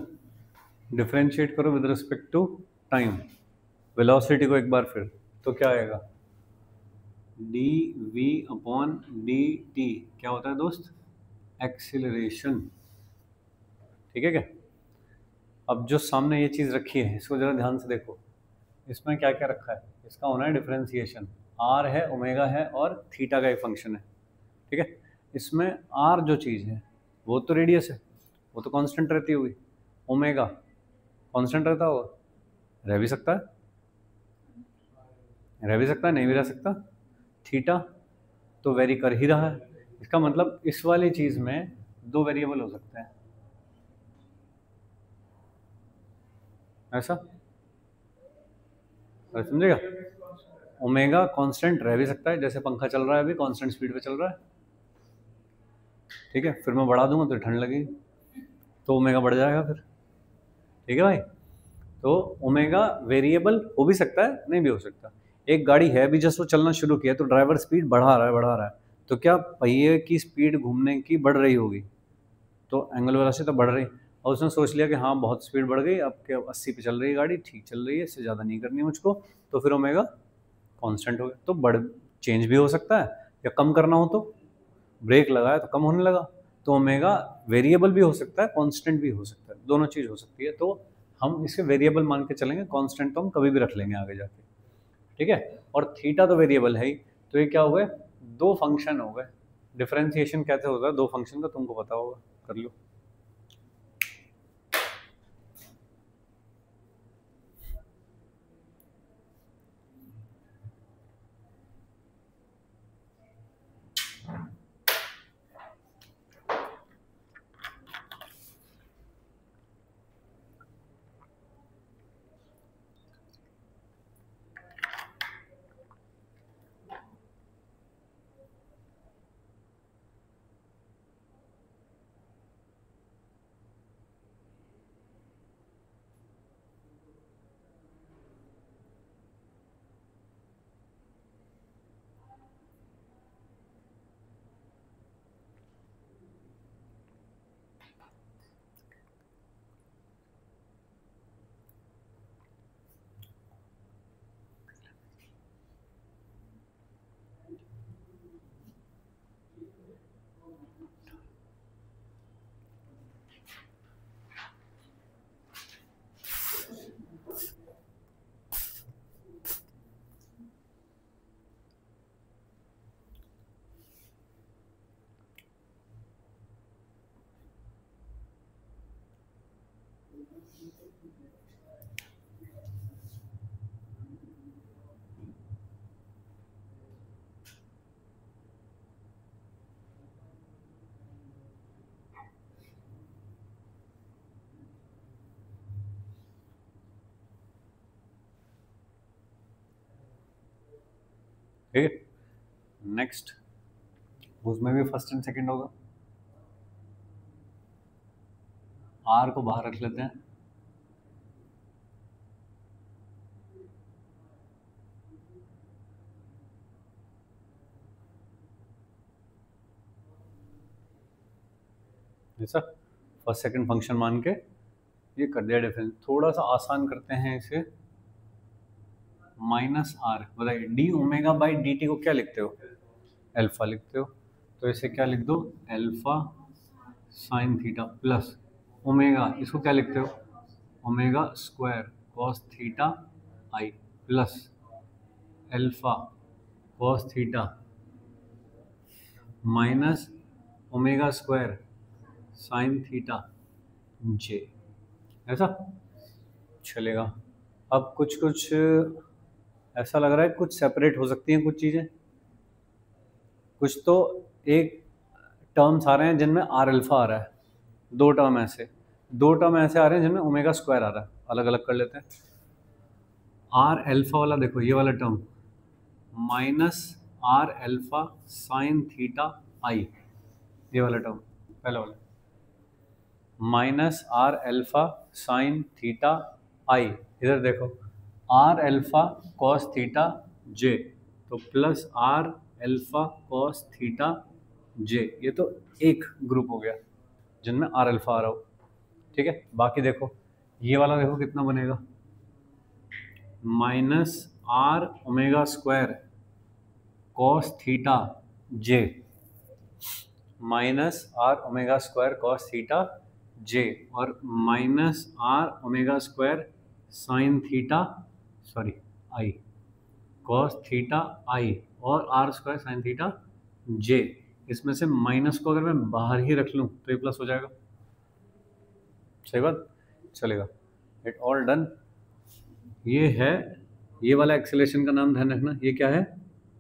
डिफरेंशिएट करो with respect to time, velocity को एक बार फिर, तो क्या आएगा? D v upon d t क्या होता है दोस्त? एक्सीलरेशन। ठीक है क्या? अब जो सामने ये चीज़ रखी है इसको जरा ध्यान से देखो, इसमें क्या क्या रखा है? इसका होना है डिफरेंशिएशन। आर है, ओमेगा है और थीटा का एक फंक्शन है। ठीक है, इसमें आर जो चीज़ है वो तो रेडियस है, वो तो कांस्टेंट रहती होगी। ओमेगा कांस्टेंट रहता होगा? रह भी सकता है, रह भी सकता है, नहीं भी रह सकता। थीटा तो वेरी कर ही रहा है, इसका मतलब इस वाली चीज़ में 2 वेरिएबल हो सकते हैं, ऐसा समझेगा? ओमेगा कांस्टेंट रह भी सकता है, जैसे पंखा चल रहा है अभी कांस्टेंट स्पीड पे चल रहा है। ठीक है, फिर मैं बढ़ा दूंगा तो ठंड लगेगी, तो ओमेगा बढ़ जाएगा फिर। ठीक है भाई, तो ओमेगा वेरिएबल हो भी सकता है, नहीं भी हो सकता। एक गाड़ी है अभी जस्ट वो चलना शुरू किया, तो ड्राइवर स्पीड बढ़ा रहा है, तो क्या पहिए की स्पीड घूमने की बढ़ रही होगी? तो एंगल वेलोसिटी तो बढ़ रही, और उसने सोच लिया कि हाँ बहुत स्पीड बढ़ गई, अब क्या 80 पे चल रही है गाड़ी, ठीक चल रही है, इससे ज़्यादा नहीं करनी मुझको, तो फिर ओमेगा कांस्टेंट हो गया। तो बढ़ चेंज भी हो सकता है, या कम करना हो तो ब्रेक लगाया तो कम होने लगा, तो ओमेगा वेरिएबल भी हो सकता है, कांस्टेंट भी हो सकता है, दोनों चीज़ हो सकती है। तो हम इसे वेरिएबल मान के चलेंगे, कांस्टेंट तो हम कभी भी रख लेंगे आगे जाके। ठीक है, और थीटा तो वेरिएबल है ही, तो ये क्या हो गए? 2 फंक्शन हो गए। डिफरेंशिएशन कैसे होता है 2 फंक्शन का, तुमको पता होगा, कर लो। ठीक है, नेक्स्ट उसमें भी फर्स्ट एंड सेकंड होगा। आर को बाहर रख लेते हैं, जैसा फर्स्ट सेकंड फंक्शन मान के ये कर दिया डिफरेंस। थोड़ा सा आसान करते हैं इसे, माइनस आर, बताइए D omega by d T को क्या लिखते हो? अल्फा लिखते हो, तो इसे क्या लिख दो? Alpha sine theta plus omega, इसको क्या लिखते हो? Omega square cos theta i plus alpha cos theta minus omega square sine theta j. ऐसा चलेगा। अब कुछ कुछ ऐसा लग रहा है कुछ सेपरेट हो सकती हैं कुछ चीज़ें, कुछ तो एक टर्म्स आ रहे हैं जिनमें आर अल्फा आ रहा है, दो टर्म ऐसे आ रहे हैं जिनमें ओमेगा स्क्वायर आ रहा है। अलग अलग कर लेते हैं। आर अल्फा वाला देखो, ये वाला term minus r alpha sine theta i, ये वाला टर्म पहला वाला minus r alpha sine theta i. इधर देखो r alpha cos theta j, तो plus r alpha cos theta j, ये तो एक ग्रुप हो गया जिनमें आर अल्फा आ रहा हो। ठीक है, बाकी देखो ये वाला देखो कितना बनेगा, minus r omega square cos theta j, minus r omega square cos theta j, और minus r omega square sine theta i cos theta i, और r square sine theta j. इसमें से माइनस को अगर मैं बाहर ही रख लूँ तो ये प्लस हो जाएगा। सही बात, चलेगा। It all done. ये है, ये वाला एक्सेलरेशन का नाम ध्यान रखना, ये क्या है?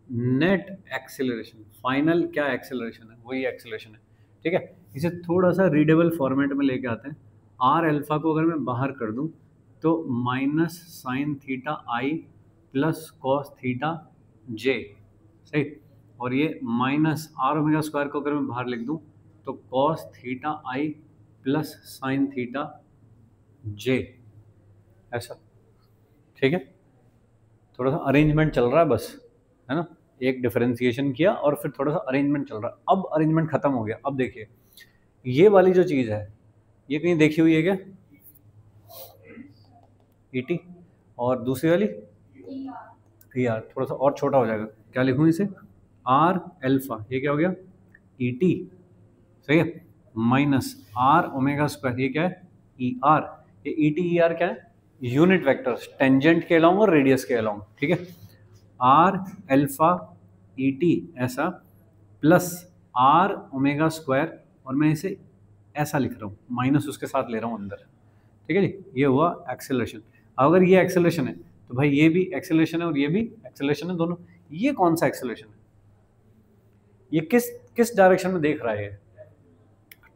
Net acceleration. फाइनल क्या एक्सेलरेशन है, वही एक्सेलरेशन है। ठीक है, इसे थोड़ा सा रीडेबल फॉर्मेट में लेके आते हैं। आर अल्फा को अगर मैं बाहर कर दूं तो minus sign theta i plus cos theta j, सही। और ये माइनस आर ओमेगा स्क्वायर को अगर मैं बाहर लिख दूं तो cos theta i plus sign theta j, ऐसा। ठीक है, थोड़ा सा अरेंजमेंट चल रहा है बस, है ना। एक डिफरेंशिएशन किया और फिर थोड़ा सा अरेंजमेंट चल रहा है। अब अरेंजमेंट खत्म हो गया। अब देखिए ये वाली जो चीज़ है ये कहीं देखी हुई है क्या? ईटी। और दूसरी वाली ई आर, थोड़ा सा और छोटा हो जाएगा। क्या लिखूँ इसे? आर अल्फा, ये क्या हो गया? ईटी, सही है। माइनस आर ओमेगा स्क्वायर, ये क्या है? E R. ये ई टी ई आर क्या है? यूनिट वेक्टर्स, टेंजेंट के अलोंग और रेडियस के अलोंग। ठीक है, आर अल्फा ई टी ऐसा प्लस आर ओमेगा स्क्वायर, और मैं इसे ऐसा लिख रहा हूँ, माइनस उसके साथ ले रहा हूँ अंदर। ठीक है जी, ये हुआ एक्सेलरेशन। अगर ये एक्सेलरेशन है तो भाई ये भी एक्सेलरेशन है और ये भी एक्सेलरेशन है, दोनों। ये कौन सा एक्सेलरेशन है? ये किस डायरेक्शन में देख रहा है? ये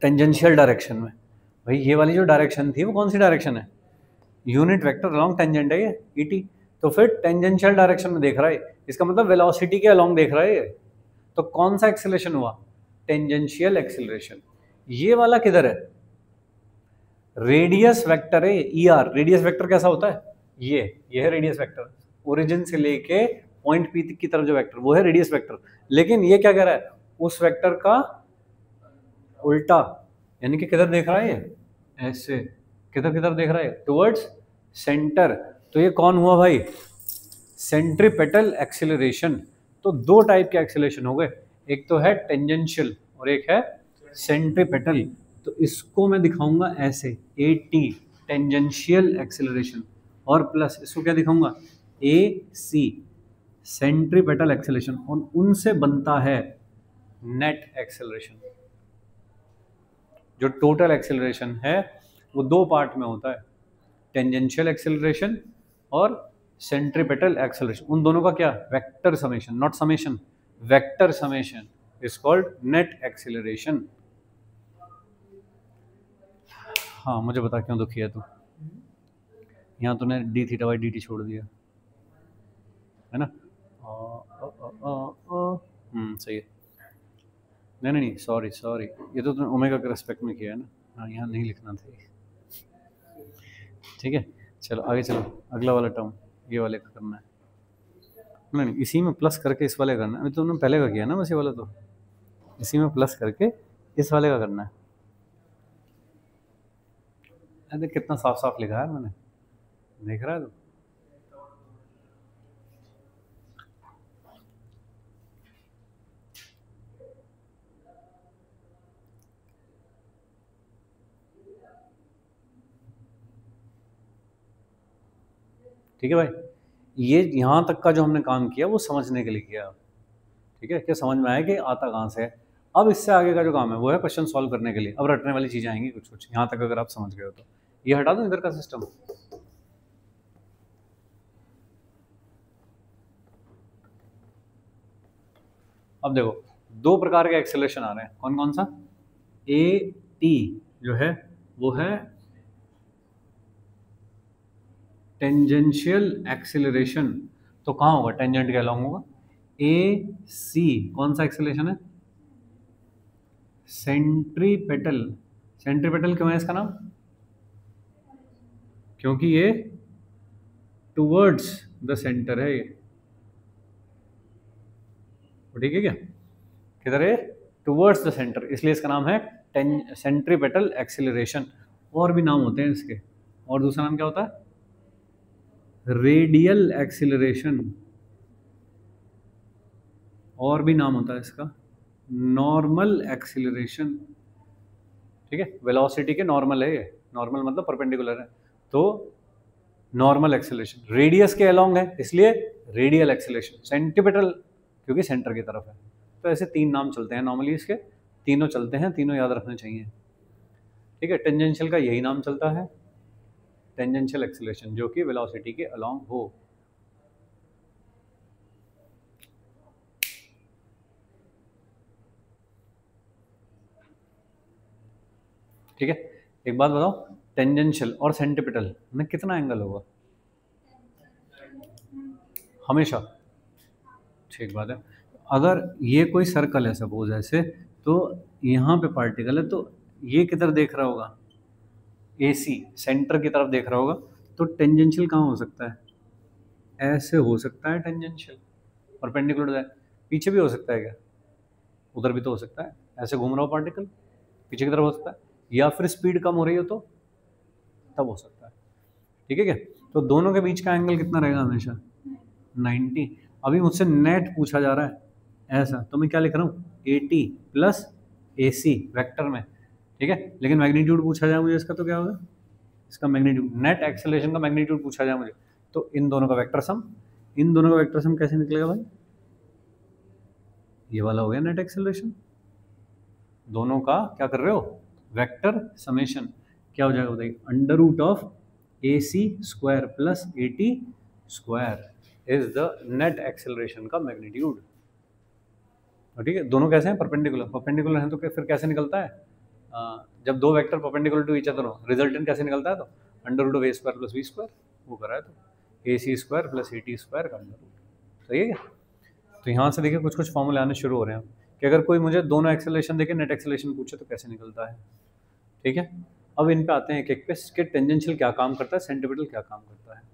टेंजेंशियल डायरेक्शन में। भाई ये वाली जो डायरेक्शन थी वो कौन सी डायरेक्शन है? यूनिट वेक्टर अलोंग टेंजेंट है ये ईटी, तो फिर टेंजेंशियल डायरेक्शन में देख रहा है, इसका मतलब वेलोसिटी के अलोंग देख रहा है ये। तो कौन सा एक्सेलरेशन हुआ? Tangential acceleration. ये वाला किधर है? रेडियस वेक्टर है ई आर। रेडियस वेक्टर कैसा होता है? ये है रेडियस वेक्टर, ओरिजिन से लेके पॉइंट पी की तरफ जो वेक्टर, वो है रेडियस वेक्टर। लेकिन ये क्या कह रहा है? उस वेक्टर का उल्टा, यानी कि किधर देख रहा है ये? ऐसे। किधर देख रहा है? Towards centre. तो ये कौन हुआ भाई? Centripetal acceleration. तो दो टाइप के एक्सेलरेशन हो गए, एक तो है टेंजेंशियल और एक है सेंट्रीपेटल। तो इसको मैं दिखाऊंगा ऐसे, ए टी टेंजेंशियल एक्सेलरेशन, और प्लस इसको क्या दिखाऊंगा? ए सी सेंट्रीपेटल एक्सेलरेशन, और उनसे बनता है नेट एक्सेलरेशन। जो टोटल एक्सेलरेशन है वो दो पार्ट में होता है, टेंजेंशियल एक्सेलरेशन और सेंट्रीपेटल एक्सेलरेशन। उन दोनों का क्या? Vector summation, not summation, vector summation is called net acceleration. हाँ, मुझे बता क्यों दुखी है तू? यहाँ तूने D theta by d T छोड़ दिया है ना, सही है। नहीं नहीं नहीं, सॉरी सॉरी, ये तो तुमने ओमेगा के रेस्पेक्ट में किया है ना। हाँ, यहाँ नहीं लिखना था ये। ठीक है, चलो आगे चलो, अगला वाला टर्म ये वाले का करना है। नहीं नहीं, इसी में प्लस करके इस वाले का करना है। अभी तुमने पहले का किया ना बस ये वाला, तो इसी में प्लस करके इस वाले का करना है। अरे कितना साफ साफ लिखा है मैंने, देख रहा है तू? ठीक है भाई, ये यहाँ तक का जो हमने काम किया वो समझने के लिए किया। ठीक है, क्या समझ में आया कि आता कहाँ से है? अब इससे आगे का जो काम है वो है क्वेश्चन सॉल्व करने के लिए। अब रटने वाली चीजें आएंगी कुछ कुछ, यहाँ तक अगर आप समझ गए हो तो। ये हटा दूं इधर का सिस्टम। अब देखो, दो प्रकार के एक्सेलरेशन आ रहे हैं, कौन कौन सा? ए टी जो है वो है टेंजेंशियल एक्सेलरेशन। तो कहाँ होगा? टेंजेंट के अलॉन्ग होगा। ए सी कौन सा एक्सेलरेशन है? सेंट्रीपेटल। सेंट्रीपेटल क्यों है इसका नाम? क्योंकि ये टुवर्ड्स द सेंटर है ये। ठीक है क्या? किधर है? टुवर्ड्स द सेंटर, इसलिए इसका नाम है सेंट्रीपेटल एक्सेलरेशन। और भी नाम होते हैं इसके, और दूसरा नाम क्या होता है? Radial acceleration. और भी नाम होता है इसका नॉर्मल एक्सेलरेशन। ठीक है, वेलोसिटी के नॉर्मल है ये, नॉर्मल मतलब परपेंडिकुलर है, तो नॉर्मल एक्सेलरेशन। रेडियस के अलोंग है इसलिए रेडियल एक्सेलरेशन। सेंटीपिटल क्योंकि सेंटर की तरफ है। तो ऐसे तीन नाम चलते हैं नॉर्मली इसके, तीनों चलते हैं, तीनों याद रखने चाहिए। ठीक है, टेंजेंशियल का यही नाम चलता है, टेंजेंशियल एक्सेलरेशन, जो कि वेलोसिटी के अलोंग हो। ठीक है, एक बात बताओ, टेंजेंशियल और सेंटीपिटल में कितना एंगल होगा हमेशा? ठीक बात है। अगर ये कोई सर्कल है सपोज ऐसे, तो यहाँ पे पार्टिकल है, तो ये किधर देख रहा होगा? ए सी सेंटर की तरफ देख रहा होगा, तो टेंजेंशियल कहाँ हो सकता है? ऐसे हो सकता है टेंजेंशियल, परपेंडिकुलर है। पीछे भी हो सकता है क्या? उधर भी तो हो सकता है, ऐसे घूम रहा हो पार्टिकल, पीछे की तरफ हो सकता है, या फिर स्पीड कम हो रही हो तो तब हो सकता है। ठीक है क्या? तो दोनों के बीच का एंगल कितना रहेगा हमेशा? 90। अभी मुझसे नेट पूछा जा रहा है ऐसा, तो मैं क्या लिख रहा हूँ? 80 प्लस ए सी वैक्टर में। ठीक है, लेकिन मैग्नीट्यूड पूछा जाए मुझे इसका, तो क्या होगा? इसका मैग्नीट्यूड, नेट एक्सेलरेशन का मैग्नीट्यूड पूछा जाए मुझे, तो इन दोनों का वेक्टर सम। इन दोनों का वेक्टर सम कैसे निकलेगा भाई? ये वाला हो गया नेट एक्सेलरेशन, दोनों का क्या कर रहे हो? Vector summation. क्या हो जाएगा बताइए? Under root of a c square plus a t square is the net acceleration का मैग्नीट्यूड। ठीक है, दोनों कैसे हैं? परपेंडिकुलर। परपेंडिकुलर हैं तो फिर कैसे निकलता है? जब दो vector perpendicular to each other हो, रिजल्टेंट कैसे निकलता है? तो under root of a square plus b square, वो करा है तो a c square plus a t square का अंडर रूट। सही है क्या? तो यहाँ से देखिए कुछ कुछ फॉर्मूले आने शुरू हो रहे हैं कि अगर कोई मुझे दोनों एक्सेलरेशन देके नेट एक्सेलरेशन पूछे तो कैसे निकलता है। ठीक है, अब इन पे आते हैं एक एक पे कि टेंजेंशियल क्या काम करता है, सेंटीपिटल क्या काम करता है।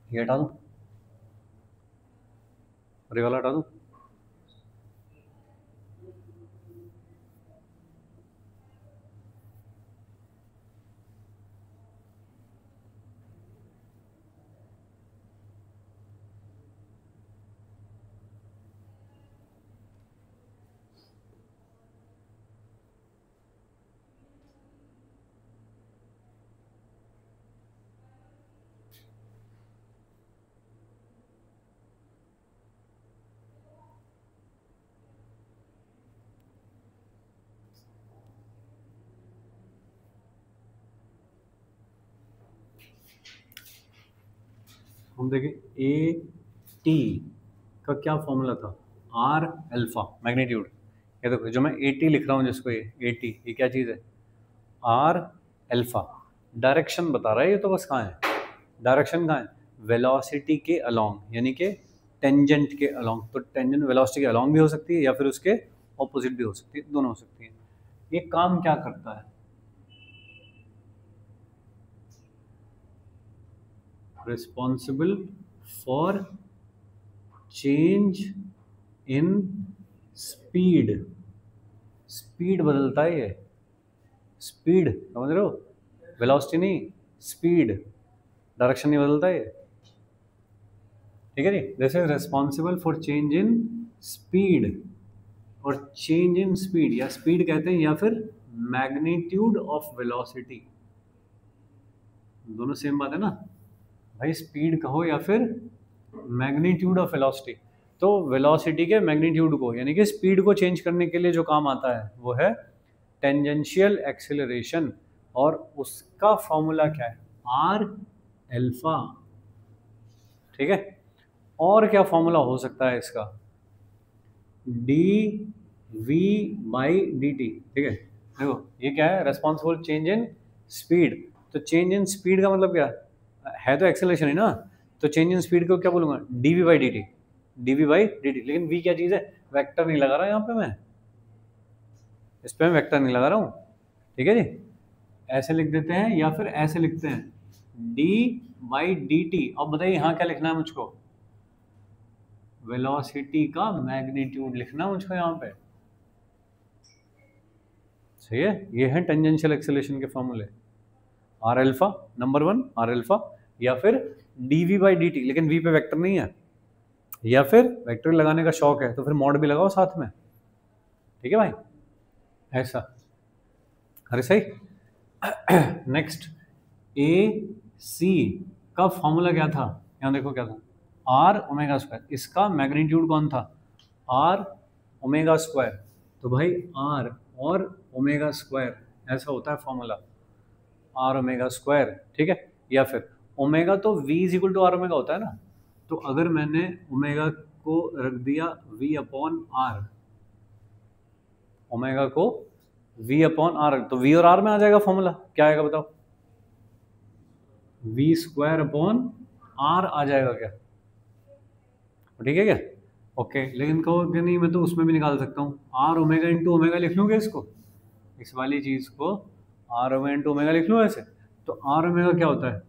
ये हटा दूँ और ये वाला हटा दूँ? हम देखें ए टी का क्या फॉर्मूला था, आर अल्फा मैग्नीट्यूड। ये देखो जो मैं ए टी लिख रहा हूँ जिसको ये टी, ये क्या चीज़ है, आर अल्फा। डायरेक्शन बता रहा है ये तो, बस कहाँ है डायरेक्शन, कहाँ है वेलोसिटी के अलोंग, यानी कि टेंजेंट के अलोंग। तो टेंजेंट वेलोसिटी के अलोंग भी हो सकती है या फिर उसके ऑपोजिट भी हो सकती है, दोनों हो सकती है। ये काम क्या करता है, responsible for change in speed. Speed बदलता है ये, स्पीड समझ रहे हो, वेलोसिटी नहीं, स्पीड, डायरेक्शन नहीं बदलता ये, ठीक है जी। This is responsible for change in speed, और चेंज इन स्पीड या स्पीड कहते हैं या फिर मैग्नीट्यूड ऑफ वेलोसिटी, दोनों सेम बात है ना भाई, स्पीड कहो या फिर मैग्नीट्यूड ऑफ वेलोसिटी। तो वेलोसिटी के मैग्नीट्यूड को यानी कि स्पीड को चेंज करने के लिए जो काम आता है वो है टेंजेंशियल एक्सेलरेशन, और उसका फॉर्मूला क्या है, आर अल्फा, ठीक है। और क्या फॉर्मूला हो सकता है इसका, d v by d t, ठीक है। देखो ये क्या है, रेस्पॉन्सिबल चेंज इन स्पीड। तो चेंज इन स्पीड का मतलब क्या है, तो एक्सेलरेशन है ना, तो चेंज इन स्पीड को क्या बोलूंगा, d v by d t, d v by d t. लेकिन वी क्या चीज़ है, वेक्टर नहीं लगा रहा यहाँ पे मैं, इस पे मैं वेक्टर नहीं लगा रहा हूँ, ठीक है जी। ऐसे लिख देते हैं या फिर ऐसे लिखते हैं, डी बाई डी टी। अब बताइए यहाँ क्या लिखना है मुझको, वेलोसिटी का मैग्नीट्यूड लिखना मुझको यहाँ पे, सही है। ये है टेंजेंशियल एक्सेलरेशन के फॉर्मूले, r alpha number 1 r alpha, या फिर d v by d t, लेकिन वी पे वेक्टर नहीं है, या फिर वेक्टर लगाने का शौक है तो फिर मॉड भी लगाओ साथ में, ठीक है भाई, ऐसा। अरे सही। नेक्स्ट ए सी का फॉर्मूला क्या था, यहाँ देखो क्या था, आर ओमेगा स्क्वायर, इसका मैग्नीट्यूड कौन था, आर ओमेगा स्क्वायर। तो भाई आर और ओमेगा स्क्वायर ऐसा होता है फॉर्मूला, आर ओमेगा स्क्वायर, ठीक है। या फिर ओमेगा तो v is equal to r omega होता है ना, तो अगर मैंने ओमेगा को रख दिया v अपॉन आर, ओमेगा को v अपॉन आर, तो v और r में आ जाएगा फॉर्मूला, क्या आएगा बताओ, v स्क्वायर अपॉन r आ जाएगा क्या, ठीक है क्या, ओके। लेकिन कहो कि नहीं मैं तो उसमें भी निकाल सकता हूँ, आर ओमेगा इंटू ओमेगा लिख लूँगा इसको, इस वाली चीज़ को आर ओमेगा इंटू ओमेगा लिख लूँ ऐसे, तो आर ओमेगा क्या होता है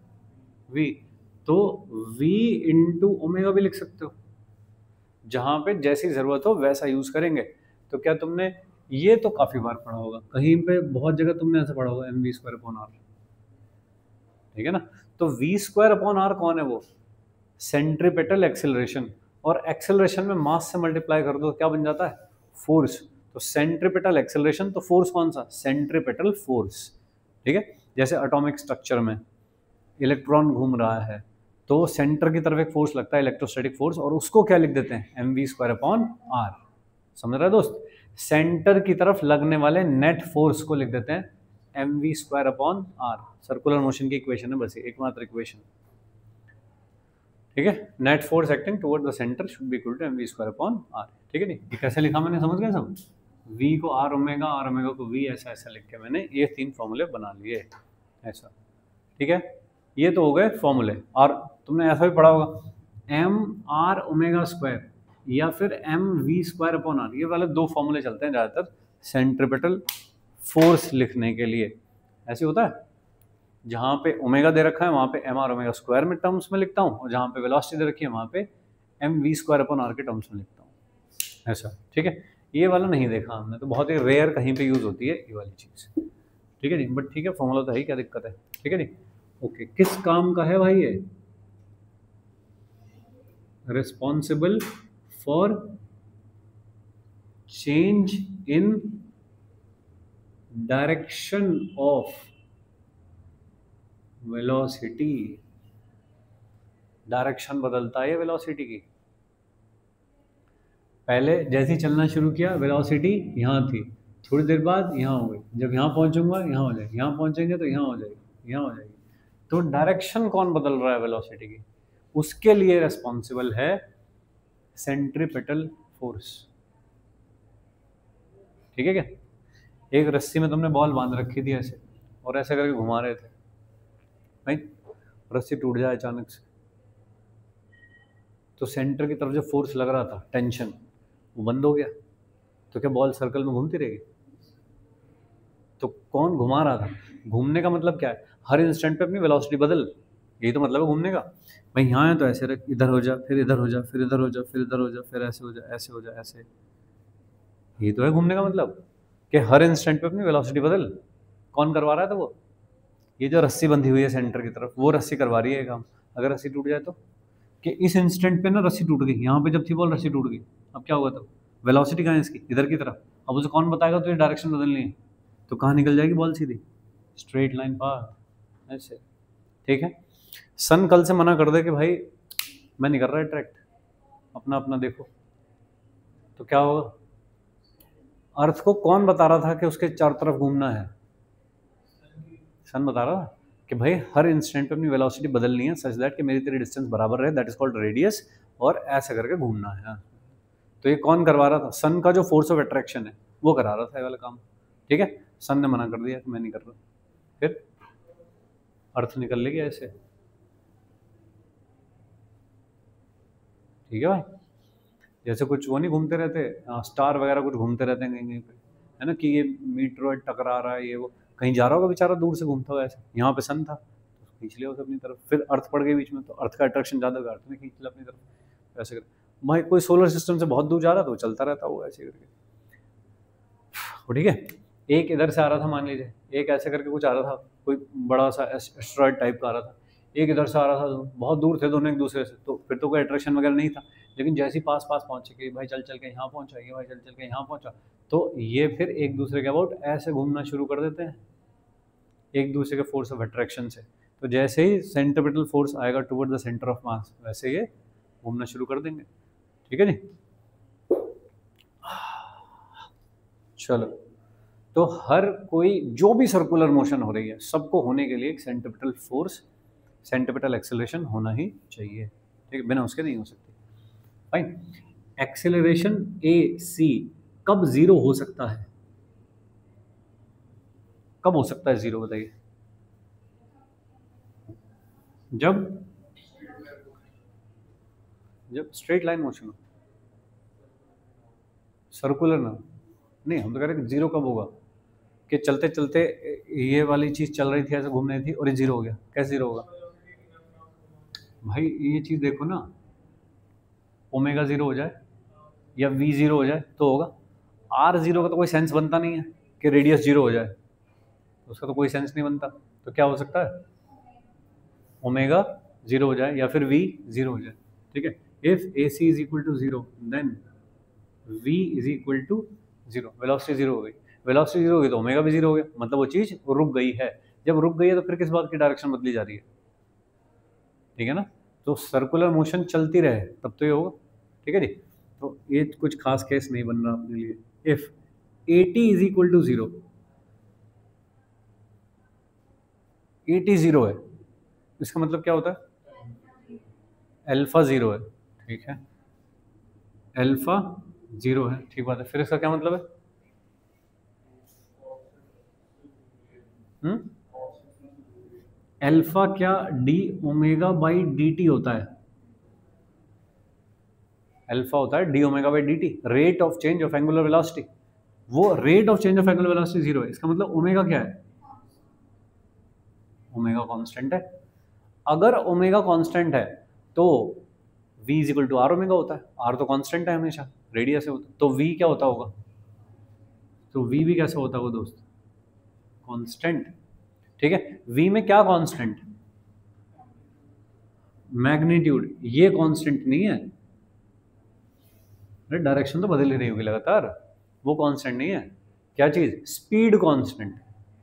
v, तो v इंटू ओमेगा भी लिख सकते हो, जहाँ पे जैसी ज़रूरत हो वैसा यूज़ करेंगे। तो क्या तुमने ये तो काफ़ी बार पढ़ा होगा, कहीं पे बहुत जगह तुमने ऐसा पढ़ा होगा, m v square upon r, ठीक है ना। तो वी स्क्वायर अपॉन आर कौन है, वो सेंट्रीपेटल एक्सेलरेशन, और एक्सेलरेशन में मास से मल्टीप्लाई कर दो क्या बन जाता है, फोर्स। तो सेंट्रीपेटल एक्सेलरेशन, तो फोर्स कौन सा, सेंट्रीपेटल फोर्स, ठीक है। जैसे एटॉमिक स्ट्रक्चर में इलेक्ट्रॉन घूम रहा है तो सेंटर की तरफ एक फोर्स लगता है, इलेक्ट्रोस्टैटिक फोर्स, और उसको क्या लिख देते हैं, m v square upon r, समझ रहे दोस्त। सेंटर की तरफ लगने वाले नेट फोर्स को लिख देते हैं m v square upon r, circular motion की इक्वेशन है बस, एकमात्र इक्वेशन, ठीक है। Net force acting toward the centre should be equal to m v square upon r, ठीक है। नहीं ये कैसे लिखा मैंने, समझ गए सब, v को आर ओमेगा को v, ऐसा ऐसा लिख के मैंने ये 3 फॉर्मूले बना लिए, ऐसा, ठीक है। ये तो हो गए फॉर्मूले। और तुमने ऐसा भी पढ़ा होगा, एम आर ओमेगा स्क्वायर या फिर m v square upon r, ये वाले 2 फॉर्मूले चलते हैं ज़्यादातर सेंट्रीपेटल फोर्स लिखने के लिए, ऐसे होता है। जहाँ पे ओमेगा दे रखा है वहाँ पे एम आर ओमेगा स्क्वायर में टर्म्स में लिखता हूँ, और जहाँ पे वेलोसिटी दे रखी है वहाँ पे m v square upon r के टर्म्स में लिखता हूँ, ऐसा, ठीक है। ये वाला नहीं देखा हमने, तो बहुत ही रेयर कहीं पे यूज़ होती है ये वाली चीज़, ठीक है जी। बट ठीक है, फॉर्मूला तो है ही, क्या दिक्कत है, ठीक है जी। ओके, किस काम का है भाई ये, responsible for change in direction of velocity, direction बदलता है वेलोसिटी की। पहले जैसे ही चलना शुरू किया वेलोसिटी यहाँ थी, थोड़ी देर बाद यहाँ हो गई, जब यहाँ पहुँचूंगा यहाँ हो जाएगी, यहाँ पहुँचेंगे तो यहाँ हो जाएगी, यहाँ हो जाएगी। तो डायरेक्शन कौन बदल रहा है वेलोसिटी की, उसके लिए रेस्पॉन्सिबल है सेंट्रीपिटल फोर्स। ठीक है क्या? एक रस्सी में तुमने बॉल बांध रखी थी ऐसे और ऐसे करके घुमा रहे थे, भाई रस्सी टूट जाए अचानक से, तो सेंटर की तरफ जो फोर्स लग रहा था, टेंशन, वो बंद हो गया, तो क्या बॉल सर्कल में घूमती रहेगी? तो कौन घुमा रहा था? घूमने का मतलब क्या है? हर इंस्टेंट पे अपनी वेलोसिटी बदल, यही तो मतलब है घूमने का। भाई यहाँ है तो ऐसे रख, इधर हो जा, फिर इधर हो जा, फिर इधर हो जा, फिर इधर हो जा, फिर ऐसे हो जा, ऐसे हो जा, ऐसे, यही तो है घूमने का मतलब, कि हर इंस्टेंट पे अपनी वेलोसिटी बदल। कौन करवा रहा था वो? ये जो रस्सी बंधी हुई है सेंटर की तरफ, वो रस्सी करवा रही है ये काम। अगर रस्सी टूट जाए तो, कि इस इंस्टेंट पे ना रस्सी टूट गई, यहाँ पे जब थी बॉल रस्सी टूट गई, अब क्या हुआ? तो वेलोसिटी कहाँ है इसकी? इधर की तरफ। अब उसे कौन बताएगा तुझे डायरेक्शन बदलनी है? तो कहाँ निकल जाएगी बॉल? सीधी स्ट्रेट लाइन पाथ, ऐसे। ठीक है, सन कल से मना कर दे कि भाई मैं नहीं कर रहा अट्रैक्ट, अपना अपना देखो, तो क्या होगा? अर्थ को कौन बता रहा था कि उसके चारों तरफ घूमना है? सन बता रहा था कि भाई हर इंस्टेंट पे अपनी वेलोसिटी बदलनी है सच दैट कि मेरी तेरी डिस्टेंस बराबर रहे, दैट इज कॉल्ड रेडियस, और ऐसे करके घूमना है। तो ये कौन करवा रहा था? सन का जो फोर्स ऑफ अट्रैक्शन है वो करा रहा था ये वाला काम। ठीक है, सन ने मना कर दिया कि मैं नहीं कर रहा, फिर अर्थ निकल लेगी ऐसे। ठीक है भाई, जैसे कुछ वो नहीं घूमते रहते, स्टार वगैरह कुछ घूमते रहते हैं कहीं कहीं पे, है ना, कि ये मीटरॉइड टकरा रहा है, ये वो कहीं जा रहा होगा बेचारा, दूर से घूमता हुआ ऐसे, यहाँ पे सन था तो खींच लिया उसे अपनी तरफ, फिर अर्थ पड़ गई बीच में, तो अर्थ का अट्रैक्शन ज़्यादा होगा, अर्थ ने खींच लिया अपनी तरफ, ऐसे कर। भाई कोई सोलर सिस्टम से बहुत दूर जा रहा तो चलता रहता वो ऐसे करके, ठीक है। एक इधर से आ रहा था मान लीजिए, एक ऐसे करके कुछ आ रहा था, कोई बड़ा सा एस्ट्रॉयड टाइप का आ रहा था, एक इधर से आ रहा था, बहुत दूर थे दोनों एक दूसरे से, तो फिर तो कोई अट्रैक्शन वगैरह नहीं था। लेकिन जैसे ही पास पास पहुंचे कि भाई चल चल के यहाँ पहुंचा, ये भाई चल चल के यहाँ पहुंचा, तो ये फिर एक दूसरे के अबाउट ऐसे घूमना शुरू कर देते हैं एक दूसरे के फोर्स ऑफ अट्रैक्शन से। तो जैसे ही सेंट्रीपिटल फोर्स आएगा toward the centre of mass, वैसे ये घूमना शुरू कर देंगे। ठीक है जी, चलो। तो हर कोई जो भी सर्कुलर मोशन हो रही है, सबको होने के लिए एक सेंट्रीपिटल फोर्स, सेंट्रीपिटल एक्सेलरेशन होना ही चाहिए। ठीक है, बिना उसके नहीं हो सकती। फाइन। एक्सेलरेशन ए सी कब जीरो हो सकता है? कब हो सकता है जीरो, बताइए? जब स्ट्रेट लाइन मोशन हो, सर्कुलर ना। नहीं, हम तो कह रहे हैं जीरो कब होगा, कि चलते चलते ये वाली चीज चल रही थी, ऐसे घूम रही थी, और ये जीरो हो गया। कैसे जीरो होगा भाई? ये चीज देखो ना, ओमेगा जीरो हो जाए या वी जीरो हो जाए तो होगा। आर जीरो का तो कोई सेंस बनता नहीं है, कि रेडियस जीरो हो जाए, उसका तो कोई सेंस नहीं बनता। तो क्या हो सकता है? ओमेगा जीरो हो जाए या फिर वी जीरो हो जाए। ठीक है, if a c is equal to zero then v is equal to zero, velocity zero हो गई, वेलोसिटी जीरो हो गई तो ओमेगा भी जीरो हो गया, मतलब वो चीज रुक गई है। जब रुक गई है तो फिर किस बात की डायरेक्शन बदली जा रही है? ठीक है ना, तो सर्कुलर मोशन चलती रहे तब तो ये होगा। ठीक है जी, तो ये कुछ खास केस नहीं बन रहा अपने लिए। If a t is equal to zero, a t zero है, इसका मतलब क्या होता है? अल्फा जीरो है। ठीक है, अल्फा जीरो है, ठीक बात है। फिर इसका क्या मतलब है? अल्फा क्या d omega by d t होता है? अल्फा होता है d omega by d t, rate of change of angular velocity. वो rate of change of angular velocity zero है, इसका मतलब ओमेगा क्या है? ओमेगा कांस्टेंट है। अगर ओमेगा कांस्टेंट है तो v is equal to r omega होता है, आर तो कांस्टेंट है हमेशा, रेडियस है होता, तो v क्या होता होगा? तो v भी कैसे होता होगा दोस्त? कांस्टेंट। ठीक है, v में क्या कांस्टेंट? मैग्नीट्यूड। ये कांस्टेंट नहीं है, डायरेक्शन तो बदल ही रही होगी लगातार, वो कांस्टेंट नहीं है। क्या चीज? Speed constant.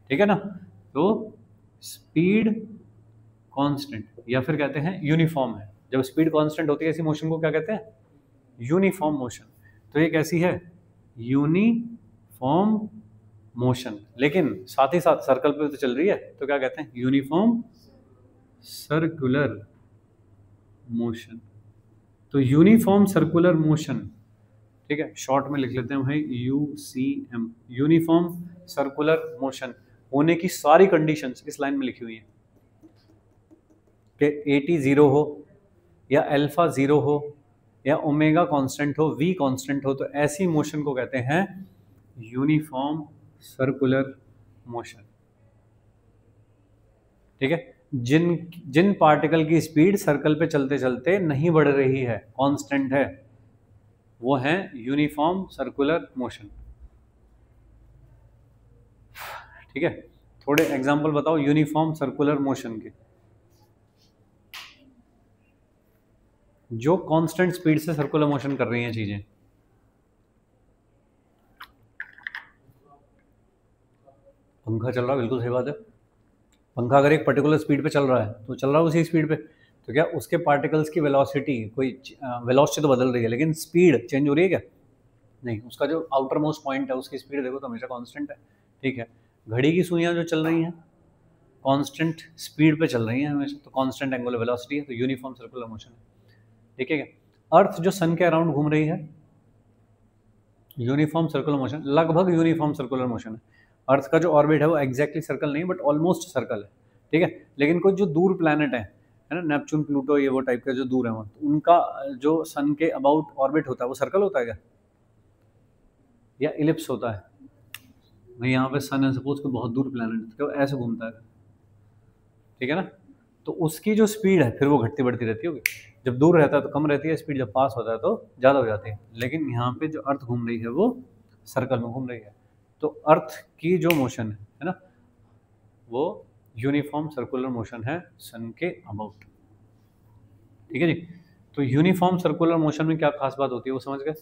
ठीक है ना, तो स्पीड कांस्टेंट, या फिर कहते हैं यूनिफॉर्म है। जब स्पीड कांस्टेंट होती है ऐसी मोशन को क्या कहते हैं? Uniform motion. तो ये कैसी है? Uniform motion. लेकिन साथ ही साथ सर्कल पे तो चल रही है, तो क्या कहते हैं? Uniform circular motion. तो यूनिफॉर्म सर्कुलर मोशन, ठीक है, शॉर्ट में लिख लेते हैं भाई UCM, यूनिफॉर्म सर्कुलर मोशन होने की सारी कंडीशंस इस लाइन में लिखी हुई हैं कि AT 0 हो या अल्फा 0 हो या ओमेगा कांस्टेंट हो, V कांस्टेंट हो, तो ऐसी मोशन को कहते हैं यूनिफॉर्म सर्कुलर मोशन। ठीक है, जिन जिन पार्टिकल की स्पीड सर्कल पे चलते चलते नहीं बढ़ रही है, कांस्टेंट है, वो है यूनिफॉर्म सर्कुलर मोशन। ठीक है, थोड़े एग्जांपल बताओ यूनिफॉर्म सर्कुलर मोशन के, जो कांस्टेंट स्पीड से सर्कुलर मोशन कर रही हैं चीजें। पंखा चल रहा है, बिल्कुल सही बात है। पंखा अगर एक पर्टिकुलर स्पीड पे चल रहा है तो चल रहा है उसी स्पीड पे, तो क्या उसके पार्टिकल्स की वेलोसिटी, कोई वेलोसिटी तो बदल रही है लेकिन स्पीड चेंज हो रही है क्या? नहीं, उसका जो आउटर मोस्ट पॉइंट है उसकी स्पीड देखो तो हमेशा कांस्टेंट है। ठीक है, घड़ी की सुइयां जो चल रही हैं कांस्टेंट स्पीड पे चल रही हैं हमेशा, तो कांस्टेंट एंगुलर वेलोसिटी है, तो यूनिफॉर्म सर्कुलर मोशन है। ठीक है, अर्थ जो सन के अराउंड घूम रही है, यूनिफॉर्म सर्कुलर मोशन, लगभग यूनिफॉर्म सर्कुलर मोशन है। अर्थ का जो ऑर्बिट है वो एग्जैक्टली सर्कल नहीं बट ऑलमोस्ट सर्कल है। ठीक है, लेकिन कुछ जो दूर प्लैनेट है ना, नेपच्यून, प्लूटो, ये वो टाइप के जो दूर है वहाँ, तो उनका जो सन के अबाउट ऑर्बिट होता है वो सर्कल होता है क्या, या इलिप्स होता है? भाई यहाँ पे सन है सपोज, कोई बहुत दूर प्लैनेट तो ऐसे घूमता है। ठीक है ना, तो उसकी जो स्पीड है फिर वो घटती बढ़ती रहती होगी, जब दूर रहता है तो कम रहती है स्पीड, जब पास होता है तो ज़्यादा हो जाती है। लेकिन यहाँ पे जो अर्थ घूम रही है वो सर्कल में घूम रही है, तो अर्थ की जो मोशन है ना, वो यूनिफॉर्म सर्कुलर मोशन है सन के अबाउट। ठीक है जी, तो यूनिफॉर्म सर्कुलर मोशन में क्या खास बात होती है वो समझ गए?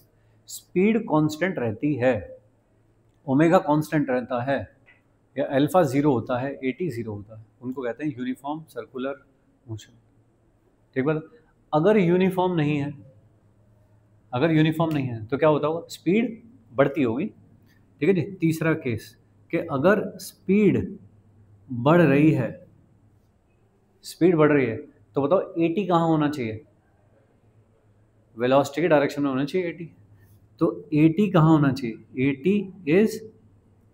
स्पीड कांस्टेंट रहती है, ओमेगा कांस्टेंट रहता है, या अल्फा 0 होता है, AT 0 होता है, उनको कहते हैं यूनिफॉर्म सर्कुलर मोशन। ठीक बात। अगर यूनिफॉर्म नहीं है, अगर यूनिफॉर्म नहीं है तो क्या होता होगा, स्पीड बढ़ती होगी। ठीक है जी, तीसरा केस कि अगर स्पीड बढ़ रही है, स्पीड बढ़ रही है, तो बताओ AT कहाँ होना चाहिए? वेलोसिटी के डायरेक्शन में होना चाहिए AT, तो AT कहाँ होना चाहिए? AT is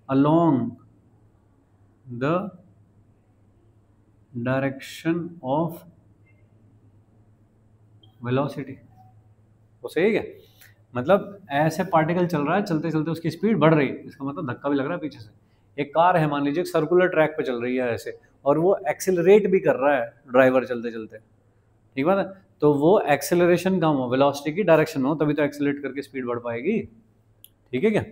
along the direction of velocity. वो सही है क्या? मतलब ऐसे पार्टिकल चल रहा है, चलते चलते उसकी स्पीड बढ़ रही है, इसका मतलब धक्का भी लग रहा है पीछे से। एक कार है मान लीजिए, सर्कुलर ट्रैक पे चल रही है ऐसे, और वो एक्सिलरेट भी कर रहा है ड्राइवर चलते चलते। ठीक बात है, तो वो एक्सेलरेशन कम हो, वेलोसिटी की डायरेक्शन में हो, तभी तो एक्सेलरेट करके स्पीड बढ़ पाएगी। ठीक है क्या?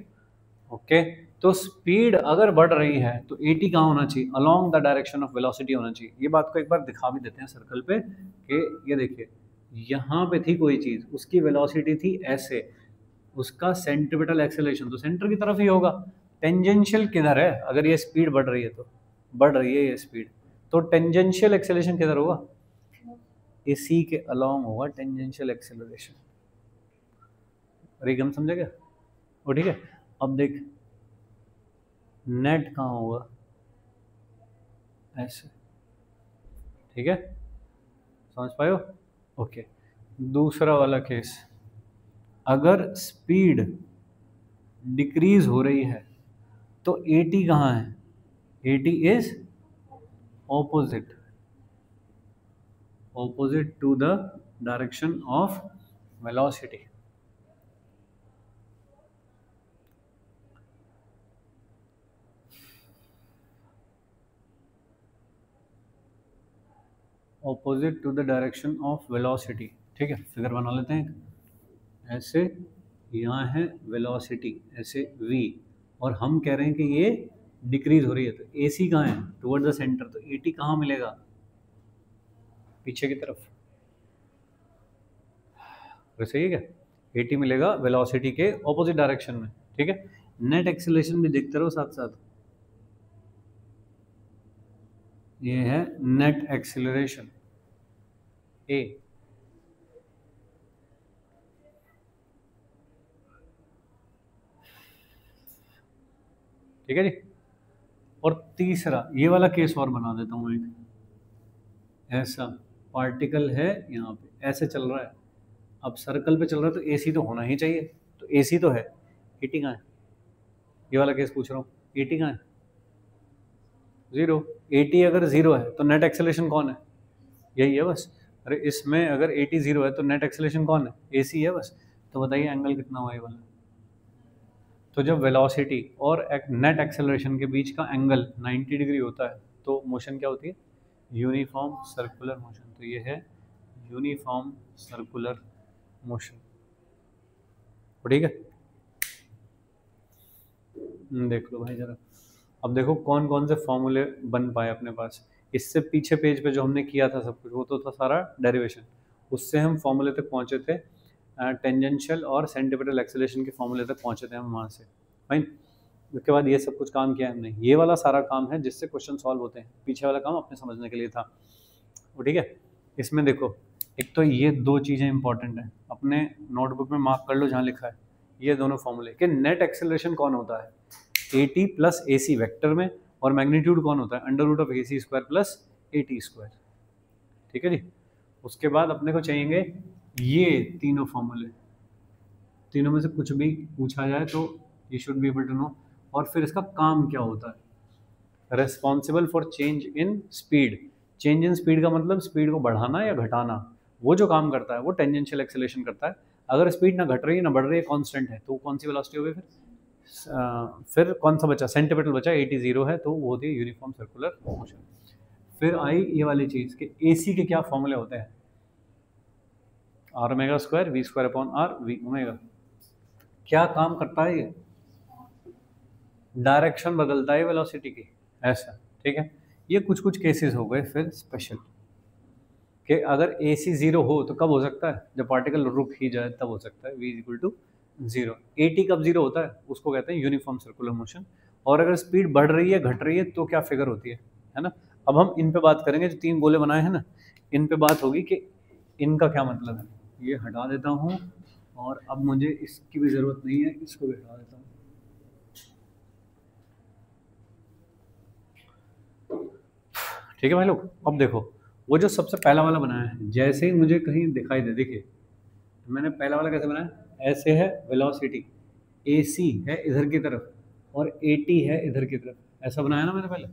ओके, तो स्पीड अगर बढ़ रही है तो AT कहाँ होना चाहिए? Along the direction of velocity होना चाहिए। ये बात को एक बार दिखा भी देते हैं सर्कल पे कि ये देखिए, यहाँ पे थी कोई चीज़, उसकी वेलोसिटी थी ऐसे, उसका सेंट्रिपिटल एक्सेलरेशन तो सेंटर की तरफ ही होगा। टेंजेंशियल किधर है? अगर ये स्पीड बढ़ रही है तो बढ़ रही है ये स्पीड, तो टेंजेंशियल एक्सेलरेशन किधर होगा? AC के अलोंग होगा टेंजेंशियल एक्सेलरेशन। रिगम समझे क्या? वो ठीक है। अब देख, नेट कहाँ होगा? ऐसे। ठीक है, समझ पाए हो? ओके, दूसरा वाला केस, अगर स्पीड डिक्रीज हो रही है तो AT कहाँ है? AT is opposite, opposite to the direction of velocity. Opposite to the direction of velocity. ठीक है, फिगर बना लेते हैं। ऐसे यहाँ है वेलोसिटी, ऐसे V, और हम कह रहे हैं कि ये डिक्रीज हो रही है, तो AC कहाँ है? टुवर्ड द सेंटर, तो AT कहाँ मिलेगा? पीछे की तरफ। वैसे ही है क्या? AT मिलेगा वेलोसिटी के ऑपोजिट डायरेक्शन में। ठीक है, नेट एक्सेलरेशन भी देखते रहो साथ साथ। ये है नेट एक्सेलरेशन A। ठीक है जी, और तीसरा ये वाला केस और बना देता हूँ एक, ऐसा पार्टिकल है यहाँ पे, ऐसे चल रहा है, अब सर्कल पे चल रहा है तो एसी तो होना ही चाहिए, तो एसी तो है, एटी कहाँ है, ये वाला केस पूछ रहा हूँ, एटी कहाँ है, जीरो, एटी अगर जीरो है तो नेट एक्सेलरेशन कौन है, यही है बस। अरे इसमें अगर एटी जीरो है तो नेट एक्सेलरेशन कौन है, एसी है बस। तो बताइए एंगल कितना हुआ ये वाला। तो जब वेलोसिटी और नेट एक्सेलरेशन के बीच का एंगल 90 डिग्री होता है तो मोशन क्या होती है, यूनिफॉर्म सर्कुलर मोशन। तो ये है यूनिफॉर्म सर्कुलर मोशन, ठीक है। देख लो भाई जरा, अब देखो कौन कौन से फॉर्मूले बन पाए अपने पास। इससे पीछे पेज पे जो हमने किया था सब कुछ वो तो था सारा डेरिवेशन, उससे हम फॉर्मूले तक पहुंचे थे, टेंजेंशियल और सेंटीपिटल एक्सेलरेशन के फॉर्मूले तक पहुंचे थे हम वहाँ से, फाइन। उसके बाद ये सब कुछ काम किया हमने, ये वाला सारा काम है जिससे क्वेश्चन सॉल्व होते हैं, पीछे वाला काम अपने समझने के लिए था, वो ठीक है। इसमें देखो एक तो ये दो चीज़ें इंपॉर्टेंट हैं, अपने नोटबुक में मार्क कर लो जहाँ लिखा है, ये दोनों फॉर्मूले कि नेट एक्सेलरेशन कौन होता है, a t plus a c vector में, और मैग्नीट्यूड कौन होता है, under root of a c square plus a t square, ठीक है जी। उसके बाद अपने को चाहिए ये तीनों फॉर्मूले, तीनों में से कुछ भी पूछा जाए तो you should be able to know. और फिर इसका काम क्या होता है, responsible for change in speed, change in speed का मतलब स्पीड को बढ़ाना या घटाना, वो जो काम करता है वो टेंजेंशियल एक्सेलरेशन करता है। अगर स्पीड ना घट रही है ना बढ़ रही है, कांस्टेंट है, तो कौन सी वेलोसिटी होगी फिर कौन सा बचा, सेंटीपिटल बचा, 80 जीरो है तो वो होती है यूनिफॉर्म सर्कुलर मोशन। फिर आई ये वाली चीज़ कि एसी के क्या फॉर्मूले होते हैं, r omega square v square upon r v omega. क्या काम करता है ये, डायरेक्शन बदलता है वेलोसिटी की, ऐसा, ठीक है। ये कुछ कुछ केसेस हो गए फिर स्पेशल, कि अगर ए सी जीरो हो तो कब हो सकता है, जब पार्टिकल रुक ही जाए तब हो सकता है, v equal to zero. A t कब जीरो होता है, उसको कहते हैं यूनिफॉर्म सर्कुलर मोशन। और अगर स्पीड बढ़ रही है घट रही है तो क्या फिगर होती है ना। अब हम इन पे बात करेंगे, जो तीन गोले बनाए हैं ना, इन पे बात होगी कि इनका क्या मतलब है। ये हटा देता हूँ, और अब मुझे इसकी भी ज़रूरत नहीं है, इसको भी हटा देता हूँ। ठीक है भाई लोग, अब देखो वो जो सबसे पहला वाला बनाया है, जैसे ही मुझे कहीं दिखाई दे, देखिए मैंने पहला वाला कैसे बनाया, ऐसे है वेलोसिटी, ए सी है इधर की तरफ और ए टी है इधर की तरफ, ऐसा बनाया ना मैंने पहले,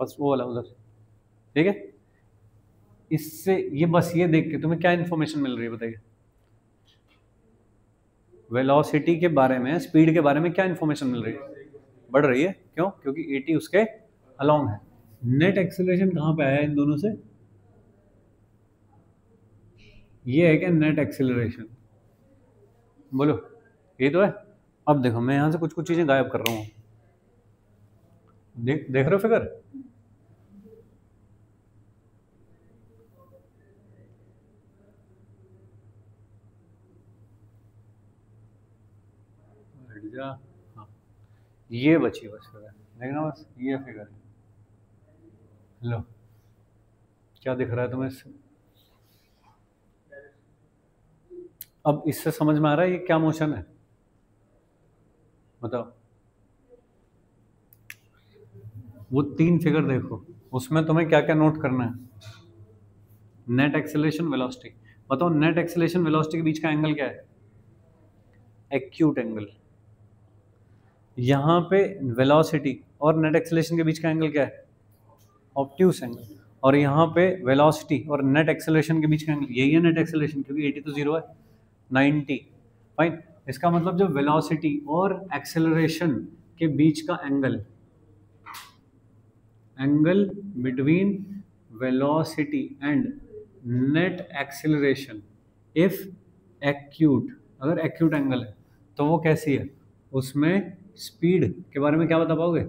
फर्स्ट वो वाला उधर, ठीक है। इससे ये बस ये देख के तुम्हें क्या इन्फॉर्मेशन मिल रही है बताइए, वेलोसिटी के बारे में, स्पीड के बारे में क्या इन्फॉर्मेशन मिल रही है, बढ़ रही है, क्यों, क्योंकि ए टी उसके अलोंग है। नेट एक्सेलरेशन कहाँ पे आया इन दोनों से, ये है क्या नेट एक्सेलरेशन, बोलो ये तो है। अब देखो मैं यहाँ से कुछ कुछ चीज़ें गायब कर रहा हूँ, देख रहे हो फिगर, हाँ ये बची बस फिगर, देखना बस ये फिगर है, लो क्या दिख रहा है तुम्हें इससे, अब इससे समझ में आ रहा है ये क्या मोशन है, बताओ। वो तीन फिगर देखो, उसमें तुम्हें क्या क्या नोट करना है, नेट एक्सेलरेशन वेलोसिटी, बताओ नेट एक्सेलरेशन वेलोसिटी के बीच का एंगल क्या है, एक्यूट एंगल। यहाँ पे वेलोसिटी और नेट एक्सेलरेशन के बीच का एंगल क्या है, ऑब्ट्यूस एंगल। और यहाँ पे वेलोसिटी और नेट एक्सेलरेशन के बीच का एंगल यही है नेट एक्सेलरेशन, क्योंकि 80 तो जीरो है, 90, फाइन। इसका मतलब जो वेलोसिटी और एक्सेलरेशन के बीच का angle, angle between velocity and net acceleration if acute, अगर एक्यूट एंगल है तो वो कैसी है, उसमें स्पीड के बारे में क्या बता पाओगे,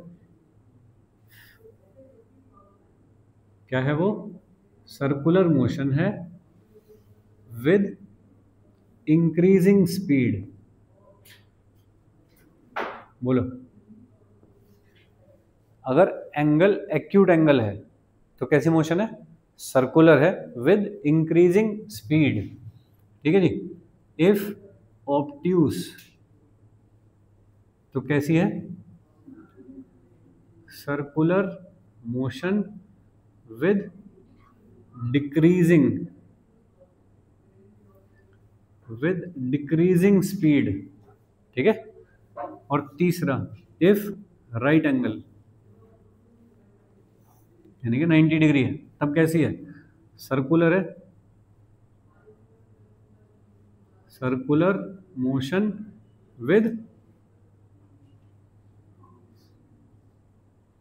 क्या है वो, सर्कुलर मोशन है विद इंक्रीजिंग स्पीड, बोलो। अगर एंगल एक्यूट एंगल है तो कैसी मोशन है, सर्कुलर है विद इंक्रीजिंग स्पीड, ठीक है जी। इफ ऑब्ट्यूस तो कैसी है, circular motion with decreasing with decreasing speed, ठीक है। और तीसरा इफ राइट एंगल यानी कि 90 डिग्री है, तब कैसी है? सर्कुलर है, circular motion with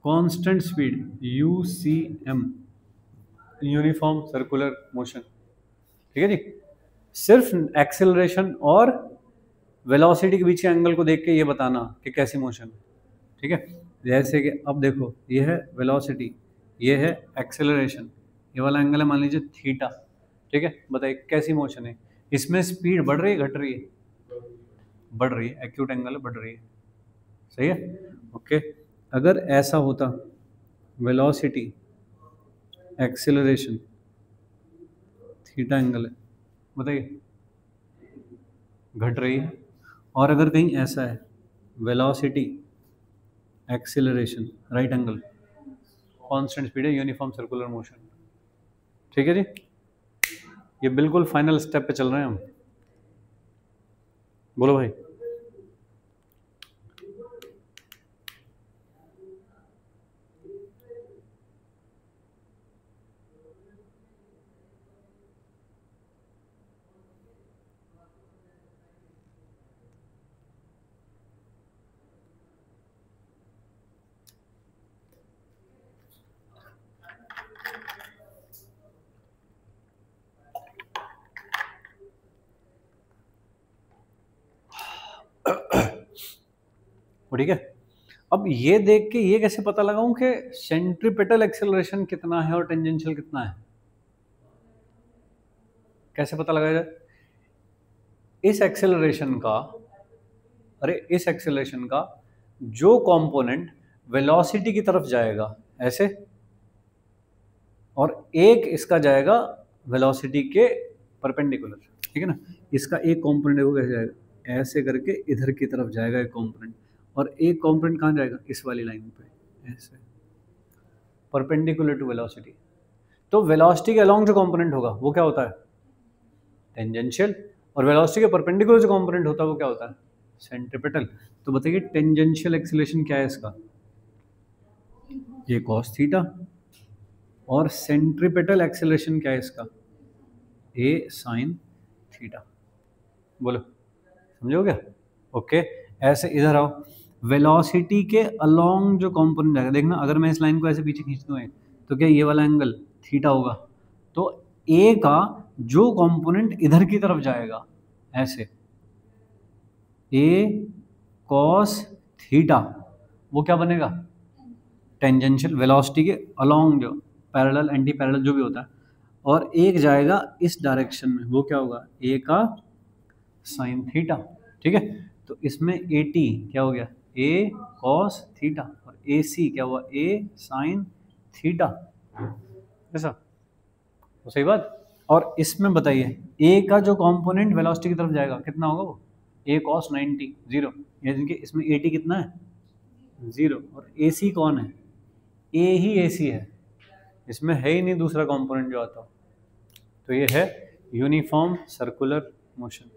constant speed, UCM, uniform circular motion, ठीक है जी। सिर्फ एक्सेलरेशन और वेलोसिटी के बीच के एंगल को देख के ये बताना कि कैसी मोशन, ठीक है। जैसे कि अब देखो, ये है वेलोसिटी, ये है एक्सेलरेशन, ये वाला एंगल है मान लीजिए थीटा, ठीक है। बताइए कैसी मोशन है, इसमें स्पीड बढ़ रही है घट रही है? बढ़ रही है, एक्यूट एंगल है, बढ़ रही है, सही है, ओके। अगर ऐसा होता वेलोसिटी एक्सेलरेशन थीटा एंगल है, बताइए घट रही है। और अगर कहीं ऐसा है velocity acceleration right angle constant speed है, यूनिफॉर्म सर्कुलर मोशन, ठीक है जी। ये बिल्कुल फाइनल स्टेप पे चल रहे हैं हम, बोलो भाई। ठीक है। अब ये देख के ये कैसे पता लगाऊं कि सेंट्रीपिटल एक्सेलरेशन कितना है और टेंजेंशियल कितना है? कैसे पता लगाया जाए? इस एक्सेलरेशन का, अरे इस एक्सेलरेशन का जो कंपोनेंट वेलोसिटी की तरफ जाएगा ऐसे, और एक इसका जाएगा वेलोसिटी के परपेंडिकुलर, ठीक है ना। इसका एक कंपोनेंट वो कैसे जाएगा, ऐसे करके इधर की तरफ जाएगा एक कंपोनेंट, और एक कंपोनेंट कहाँ जाएगा, इस वाली लाइन पे ऐसे परपेंडिकुलर टू वेलोसिटी। तो वेलोसिटी के अलोंग जो कंपोनेंट होगा वो क्या होता है, टेंजेंशियल, और वेलोसिटी के परपेंडिकुलर जो कंपोनेंट होता है वो क्या होता है, सेंट्रीपिटल। तो बताइए टेंजेंशियल एक्सेलरेशन क्या है इसका, ये cos थीटा, और सेंट्रीपिटल एक्सेलरेशन क्या है इसका, ए साइन थीटा। बोलो समझो क्या? ओके, ऐसे इधर आओ, वेलोसिटी के अलोंग जो कंपोनेंट जाएगा, देखना अगर मैं इस लाइन को ऐसे पीछे खींच दूँ तो क्या ये वाला एंगल थीटा होगा, तो ए का जो कंपोनेंट इधर की तरफ जाएगा ऐसे, ए कॉस थीटा, वो क्या बनेगा, टेंजेंशियल, वेलोसिटी के अलोंग जो पैरेलल एंटी पैरेलल जो भी होता है, और एक जाएगा इस डायरेक्शन में, वो क्या होगा, ए का साइन थीटा, ठीक है। तो इसमें ए टी क्या हो गया, ए कॉस थीटा, और ए सी क्या हुआ, ए साइन थीटा, ऐसा तो सही बात। और इसमें बताइए ए का जो कंपोनेंट वेलोसिटी की तरफ जाएगा कितना होगा, वो ए कॉस 90 जीरो, यानी कि इसमें ए टी कितना है, जीरो, और ए सी कौन है, ए ही ए सी है, इसमें है ही नहीं दूसरा कंपोनेंट जो आता हो। तो ये है यूनिफॉर्म सर्कुलर मोशन।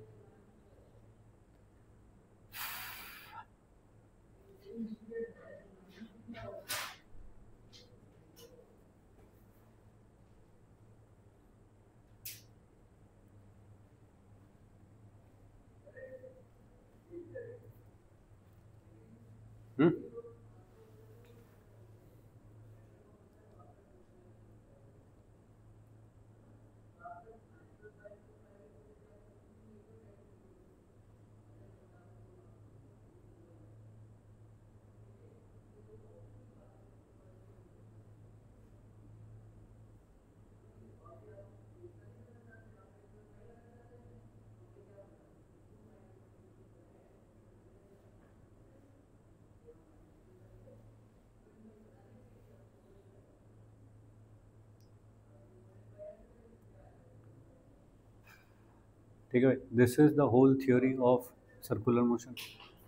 ठीक है भाई, this is the whole theory of circular motion.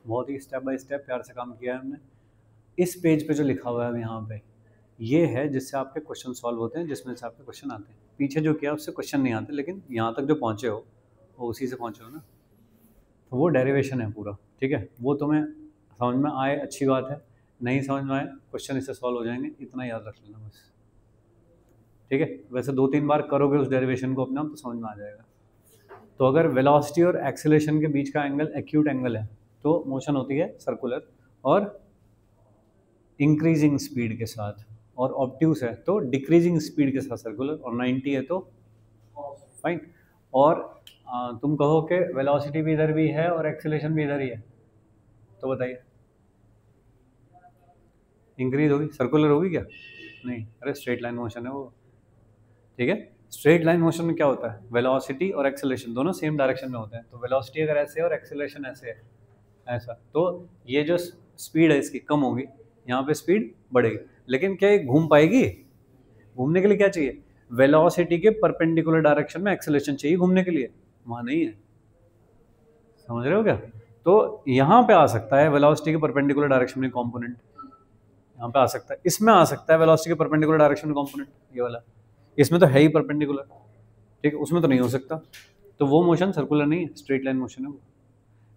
बहुत ही स्टेप बाय स्टेप प्यार से काम किया है हमने। इस पेज पे जो लिखा हुआ है यहाँ पे, ये है जिससे आपके क्वेश्चन सॉल्व होते हैं, जिसमें से आपके क्वेश्चन आते हैं। पीछे जो किया उससे क्वेश्चन नहीं आते, लेकिन यहाँ तक जो पहुँचे हो वो उसी से पहुँचे हो ना, तो वो डेरिवेशन है पूरा, ठीक है। वो तुम्हें समझ में आए अच्छी बात है, नहीं समझ में आए क्वेश्चन इससे सॉल्व हो जाएंगे, इतना याद रख लेना बस, ठीक है। वैसे 2-3 बार करोगे उस डेरिवेशन को अपना तो समझ में आ जाएगा। तो अगर वेलोसिटी और एक्सेलरेशन के बीच का एंगल एक्यूट एंगल है तो मोशन होती है सर्कुलर और इंक्रीजिंग स्पीड के साथ, और ऑब्ट्यूस है तो डिक्रीजिंग स्पीड के साथ सर्कुलर, और 90 है तो फाइन। और तुम कहो कि वेलोसिटी भी इधर भी है और एक्सेलरेशन भी इधर ही है, तो बताइए इंक्रीज होगी सर्कुलर होगी क्या? नहीं, अरे स्ट्रेट लाइन मोशन है वो, ठीक है। स्ट्रेट लाइन मोशन में क्या होता है, वेलोसिटी और एक्सेलरेशन दोनों सेम डायरेक्शन में होते हैं, तो वेलोसिटी अगर ऐसे है और एक्सेलरेशन ऐसे है ऐसा, तो ये जो स्पीड है इसकी कम होगी, यहाँ पे स्पीड बढ़ेगी। लेकिन क्या ये घूम पाएगी? घूमने के लिए क्या चाहिए? वेलोसिटी के परपेंडिकुलर डायरेक्शन में एक्सेलरेशन चाहिए घूमने के लिए, वहाँ नहीं है, समझ रहे हो क्या? तो यहाँ पे आ सकता है वेलोसिटी के परपेंडिकुलर डायरेक्शन में कंपोनेंट, यहाँ पे आ सकता है, इसमें आ सकता है वेलोसिटी के परपेंडिकुलर डायरेक्शन में कंपोनेंट, ये वाला, इसमें तो है ही परपेंडिकुलर, ठीक है, उसमें तो नहीं हो सकता, तो वो मोशन सर्कुलर नहीं है, स्ट्रेट लाइन मोशन है वो।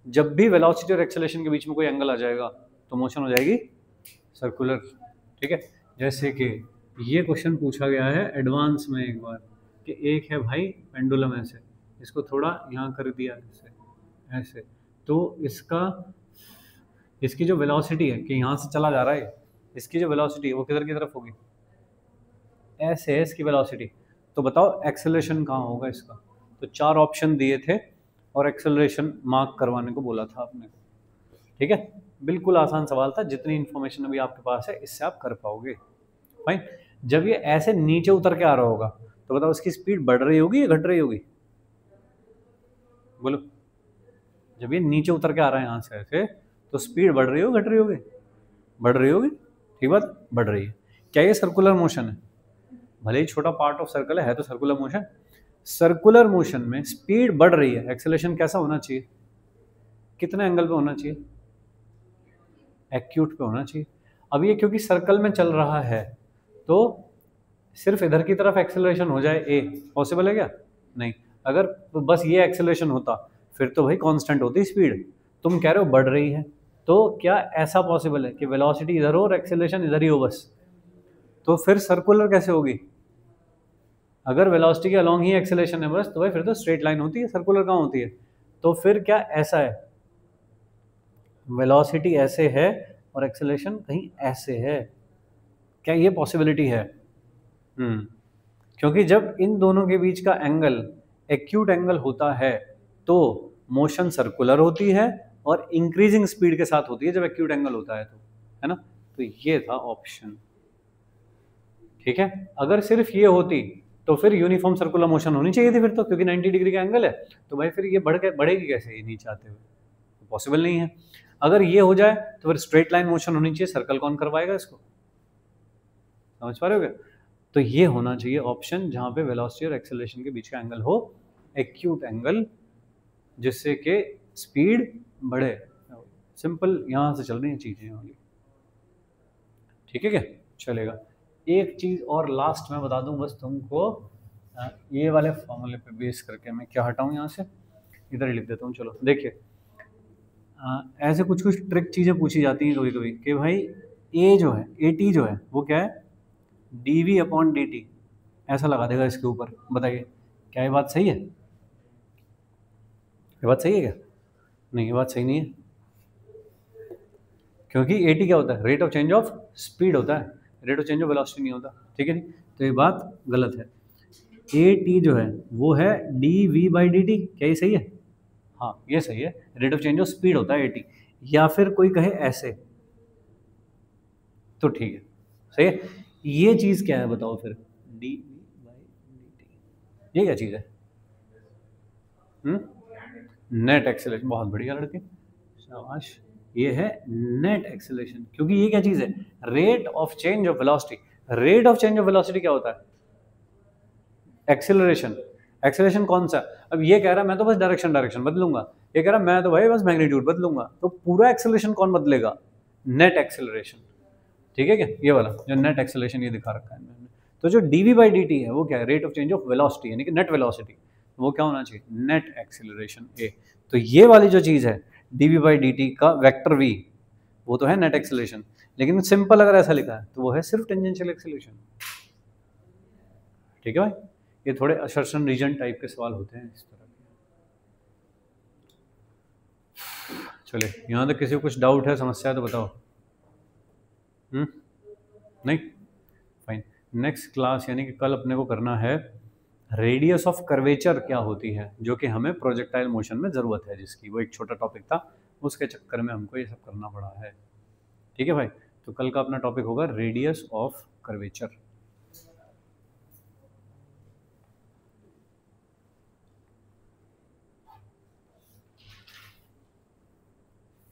जब भी वेलोसिटी और एक्सेलरेशन के बीच में कोई एंगल आ जाएगा तो मोशन हो जाएगी सर्कुलर, ठीक है। जैसे कि ये क्वेश्चन पूछा गया है एडवांस में एक बार कि एक है भाई पेंडुलम ऐसे, इसको थोड़ा यहाँ कर दिया ऐसे ऐसे, तो इसकी जो वेलोसिटी है कि यहाँ से चला जा रहा है, इसकी जो वेलोसिटी है वो किधर की तरफ होगी? ऐसे है इसकी वेलोसिटी, तो बताओ एक्सेलरेशन कहाँ होगा इसका? तो 4 ऑप्शन दिए थे और एक्सेलरेशन मार्क करवाने को बोला था आपने, ठीक है। बिल्कुल आसान सवाल था, जितनी इन्फॉर्मेशन अभी आपके पास है इससे आप कर पाओगे, फाइन। जब ये ऐसे नीचे उतर के आ रहा होगा तो बताओ इसकी स्पीड बढ़ रही होगी या घट रही होगी? बोलो, जब ये नीचे उतर के आ रहा है यहाँ से ऐसे, तो स्पीड बढ़ रही होगी घट रही होगी? बढ़ रही होगी, ठीक बात, बढ़ रही है। क्या ये सर्कुलर मोशन है? भले ही छोटा पार्ट ऑफ सर्कल है तो सर्कुलर मोशन। सर्कुलर मोशन में स्पीड बढ़ रही है, एक्सेलरेशन कैसा होना चाहिए? कितने एंगल पे होना चाहिए? एक्यूट पे होना चाहिए। अब ये क्योंकि सर्कल में चल रहा है तो सिर्फ इधर की तरफ एक्सेलरेशन हो जाए ए, पॉसिबल है क्या? नहीं। अगर तो बस ये एक्सेलरेशन होता फिर तो भाई कांस्टेंट होती स्पीड, तुम कह रहे हो बढ़ रही है, तो क्या ऐसा पॉसिबल है कि वेलोसिटी इधर हो और एक्सेलरेशन इधर ही हो बस? तो फिर सर्कुलर कैसे होगी? अगर वेलोसिटी के अलॉन्ग ही एक्सेलरेशन है बस, तो भाई फिर तो स्ट्रेट लाइन होती है, सर्कुलर कहाँ होती है? तो फिर क्या ऐसा है, वेलोसिटी ऐसे है और एक्सेलरेशन कहीं ऐसे है, क्या ये पॉसिबिलिटी है? क्योंकि जब इन दोनों के बीच का एंगल एक्यूट एंगल होता है तो मोशन सर्कुलर होती है और इंक्रीजिंग स्पीड के साथ होती है जब एक्यूट एंगल होता है, तो है ना। तो ये था ऑप्शन, ठीक है। अगर सिर्फ ये होती तो फिर यूनिफॉर्म सर्कुलर मोशन होनी चाहिए थी फिर तो, क्योंकि 90 डिग्री का एंगल है, तो भाई फिर ये बढ़ेगी कैसे ये नीचे आते हुए? तो पॉसिबल नहीं है। अगर ये हो जाए तो फिर स्ट्रेट लाइन मोशन होनी चाहिए, सर्कल कौन करवाएगा इसको? समझ पा रहे हो क्या? तो ये होना चाहिए ऑप्शन जहाँ पे वेलोसिटी और एक्सेलरेशन के बीच का एंगल हो एक्यूट एंगल, जिससे कि स्पीड बढ़े। सिंपल यहाँ से चल रही हैं चीज़ें वाली, ठीक है क्या? चलेगा। एक चीज़ और लास्ट में बता दूं बस तुमको, ये वाले फॉर्मूले पे बेस करके मैं क्या हटाऊं यहाँ से, इधर ही लिख देता हूँ। चलो देखिए, ऐसे कुछ कुछ ट्रिक चीज़ें पूछी जाती हैं कभी कभी कि भाई ए जो है, ए टी जो है वो क्या है, d v upon d t, ऐसा लगा देगा इसके ऊपर। बताइए क्या ये बात सही है? ये बात सही है क्या? नहीं, ये बात सही नहीं है, क्योंकि ए टी क्या होता है, rate of change of speed होता है, rate of change of velocity नहीं होता, ठीक है नहीं? तो ये बात गलत है। ए टी जो है वो है d v by d t, क्या ये सही है? हाँ ये सही है, rate of change of speed होता है ए टी। या फिर कोई कहे ऐसे तो ठीक है, सही है। ये चीज़ क्या है बताओ फिर, d v by d t, ये क्या चीज़ है? नेट एक्सेलरेशन, बहुत बढ़िया लड़के, शाबाश। ये है नेट एक्सेलरेशन, क्योंकि ये क्या चीज़ है, rate of change of velocity. Rate of change of velocity क्या होता है? एक्सेलरेशन। एक्सेलरेशन कौन सा? अब ये कह रहा मैं तो बस डायरेक्शन बदलूंगा, ये कह रहा मैं तो भाई बस मैग्नीट्यूड बदलूंगा, तो पूरा एक्सेलरेशन कौन बदलेगा? नेट एक्सेलरेशन, ठीक है क्या? ये वाला जो नेट एक्सेलरेशन ये दिखा रखा है मैंने। तो जो dv/dt है वो क्या है, rate of change of velocity यानी कि नेट वेलोसिटी, वो क्या होना चाहिए, नेट एक्सीलरेशन a। तो ये वाली जो चीज़ है dv/dt का वेक्टर v, वो तो है नेट एक्सीलरेशन, लेकिन सिंपल अगर ऐसा लिखा है तो वो है सिर्फ टेंजेंशियल एक्सीलरेशन। ठीक है भाई, ये थोड़े असर्शन रीजन टाइप के सवाल होते हैं इस तरह के। चले, यहाँ तक किसी को कुछ डाउट है, समस्या है तो बताओ। नहीं, फाइन। नेक्स्ट क्लास यानी कि कल अपने को करना है रेडियस ऑफ कर्वेचर क्या होती है, जो कि हमें प्रोजेक्टाइल मोशन में ज़रूरत है जिसकी, वो एक छोटा टॉपिक था, उसके चक्कर में हमको ये सब करना पड़ा है। ठीक है भाई, तो कल का अपना टॉपिक होगा रेडियस ऑफ कर्वेचर।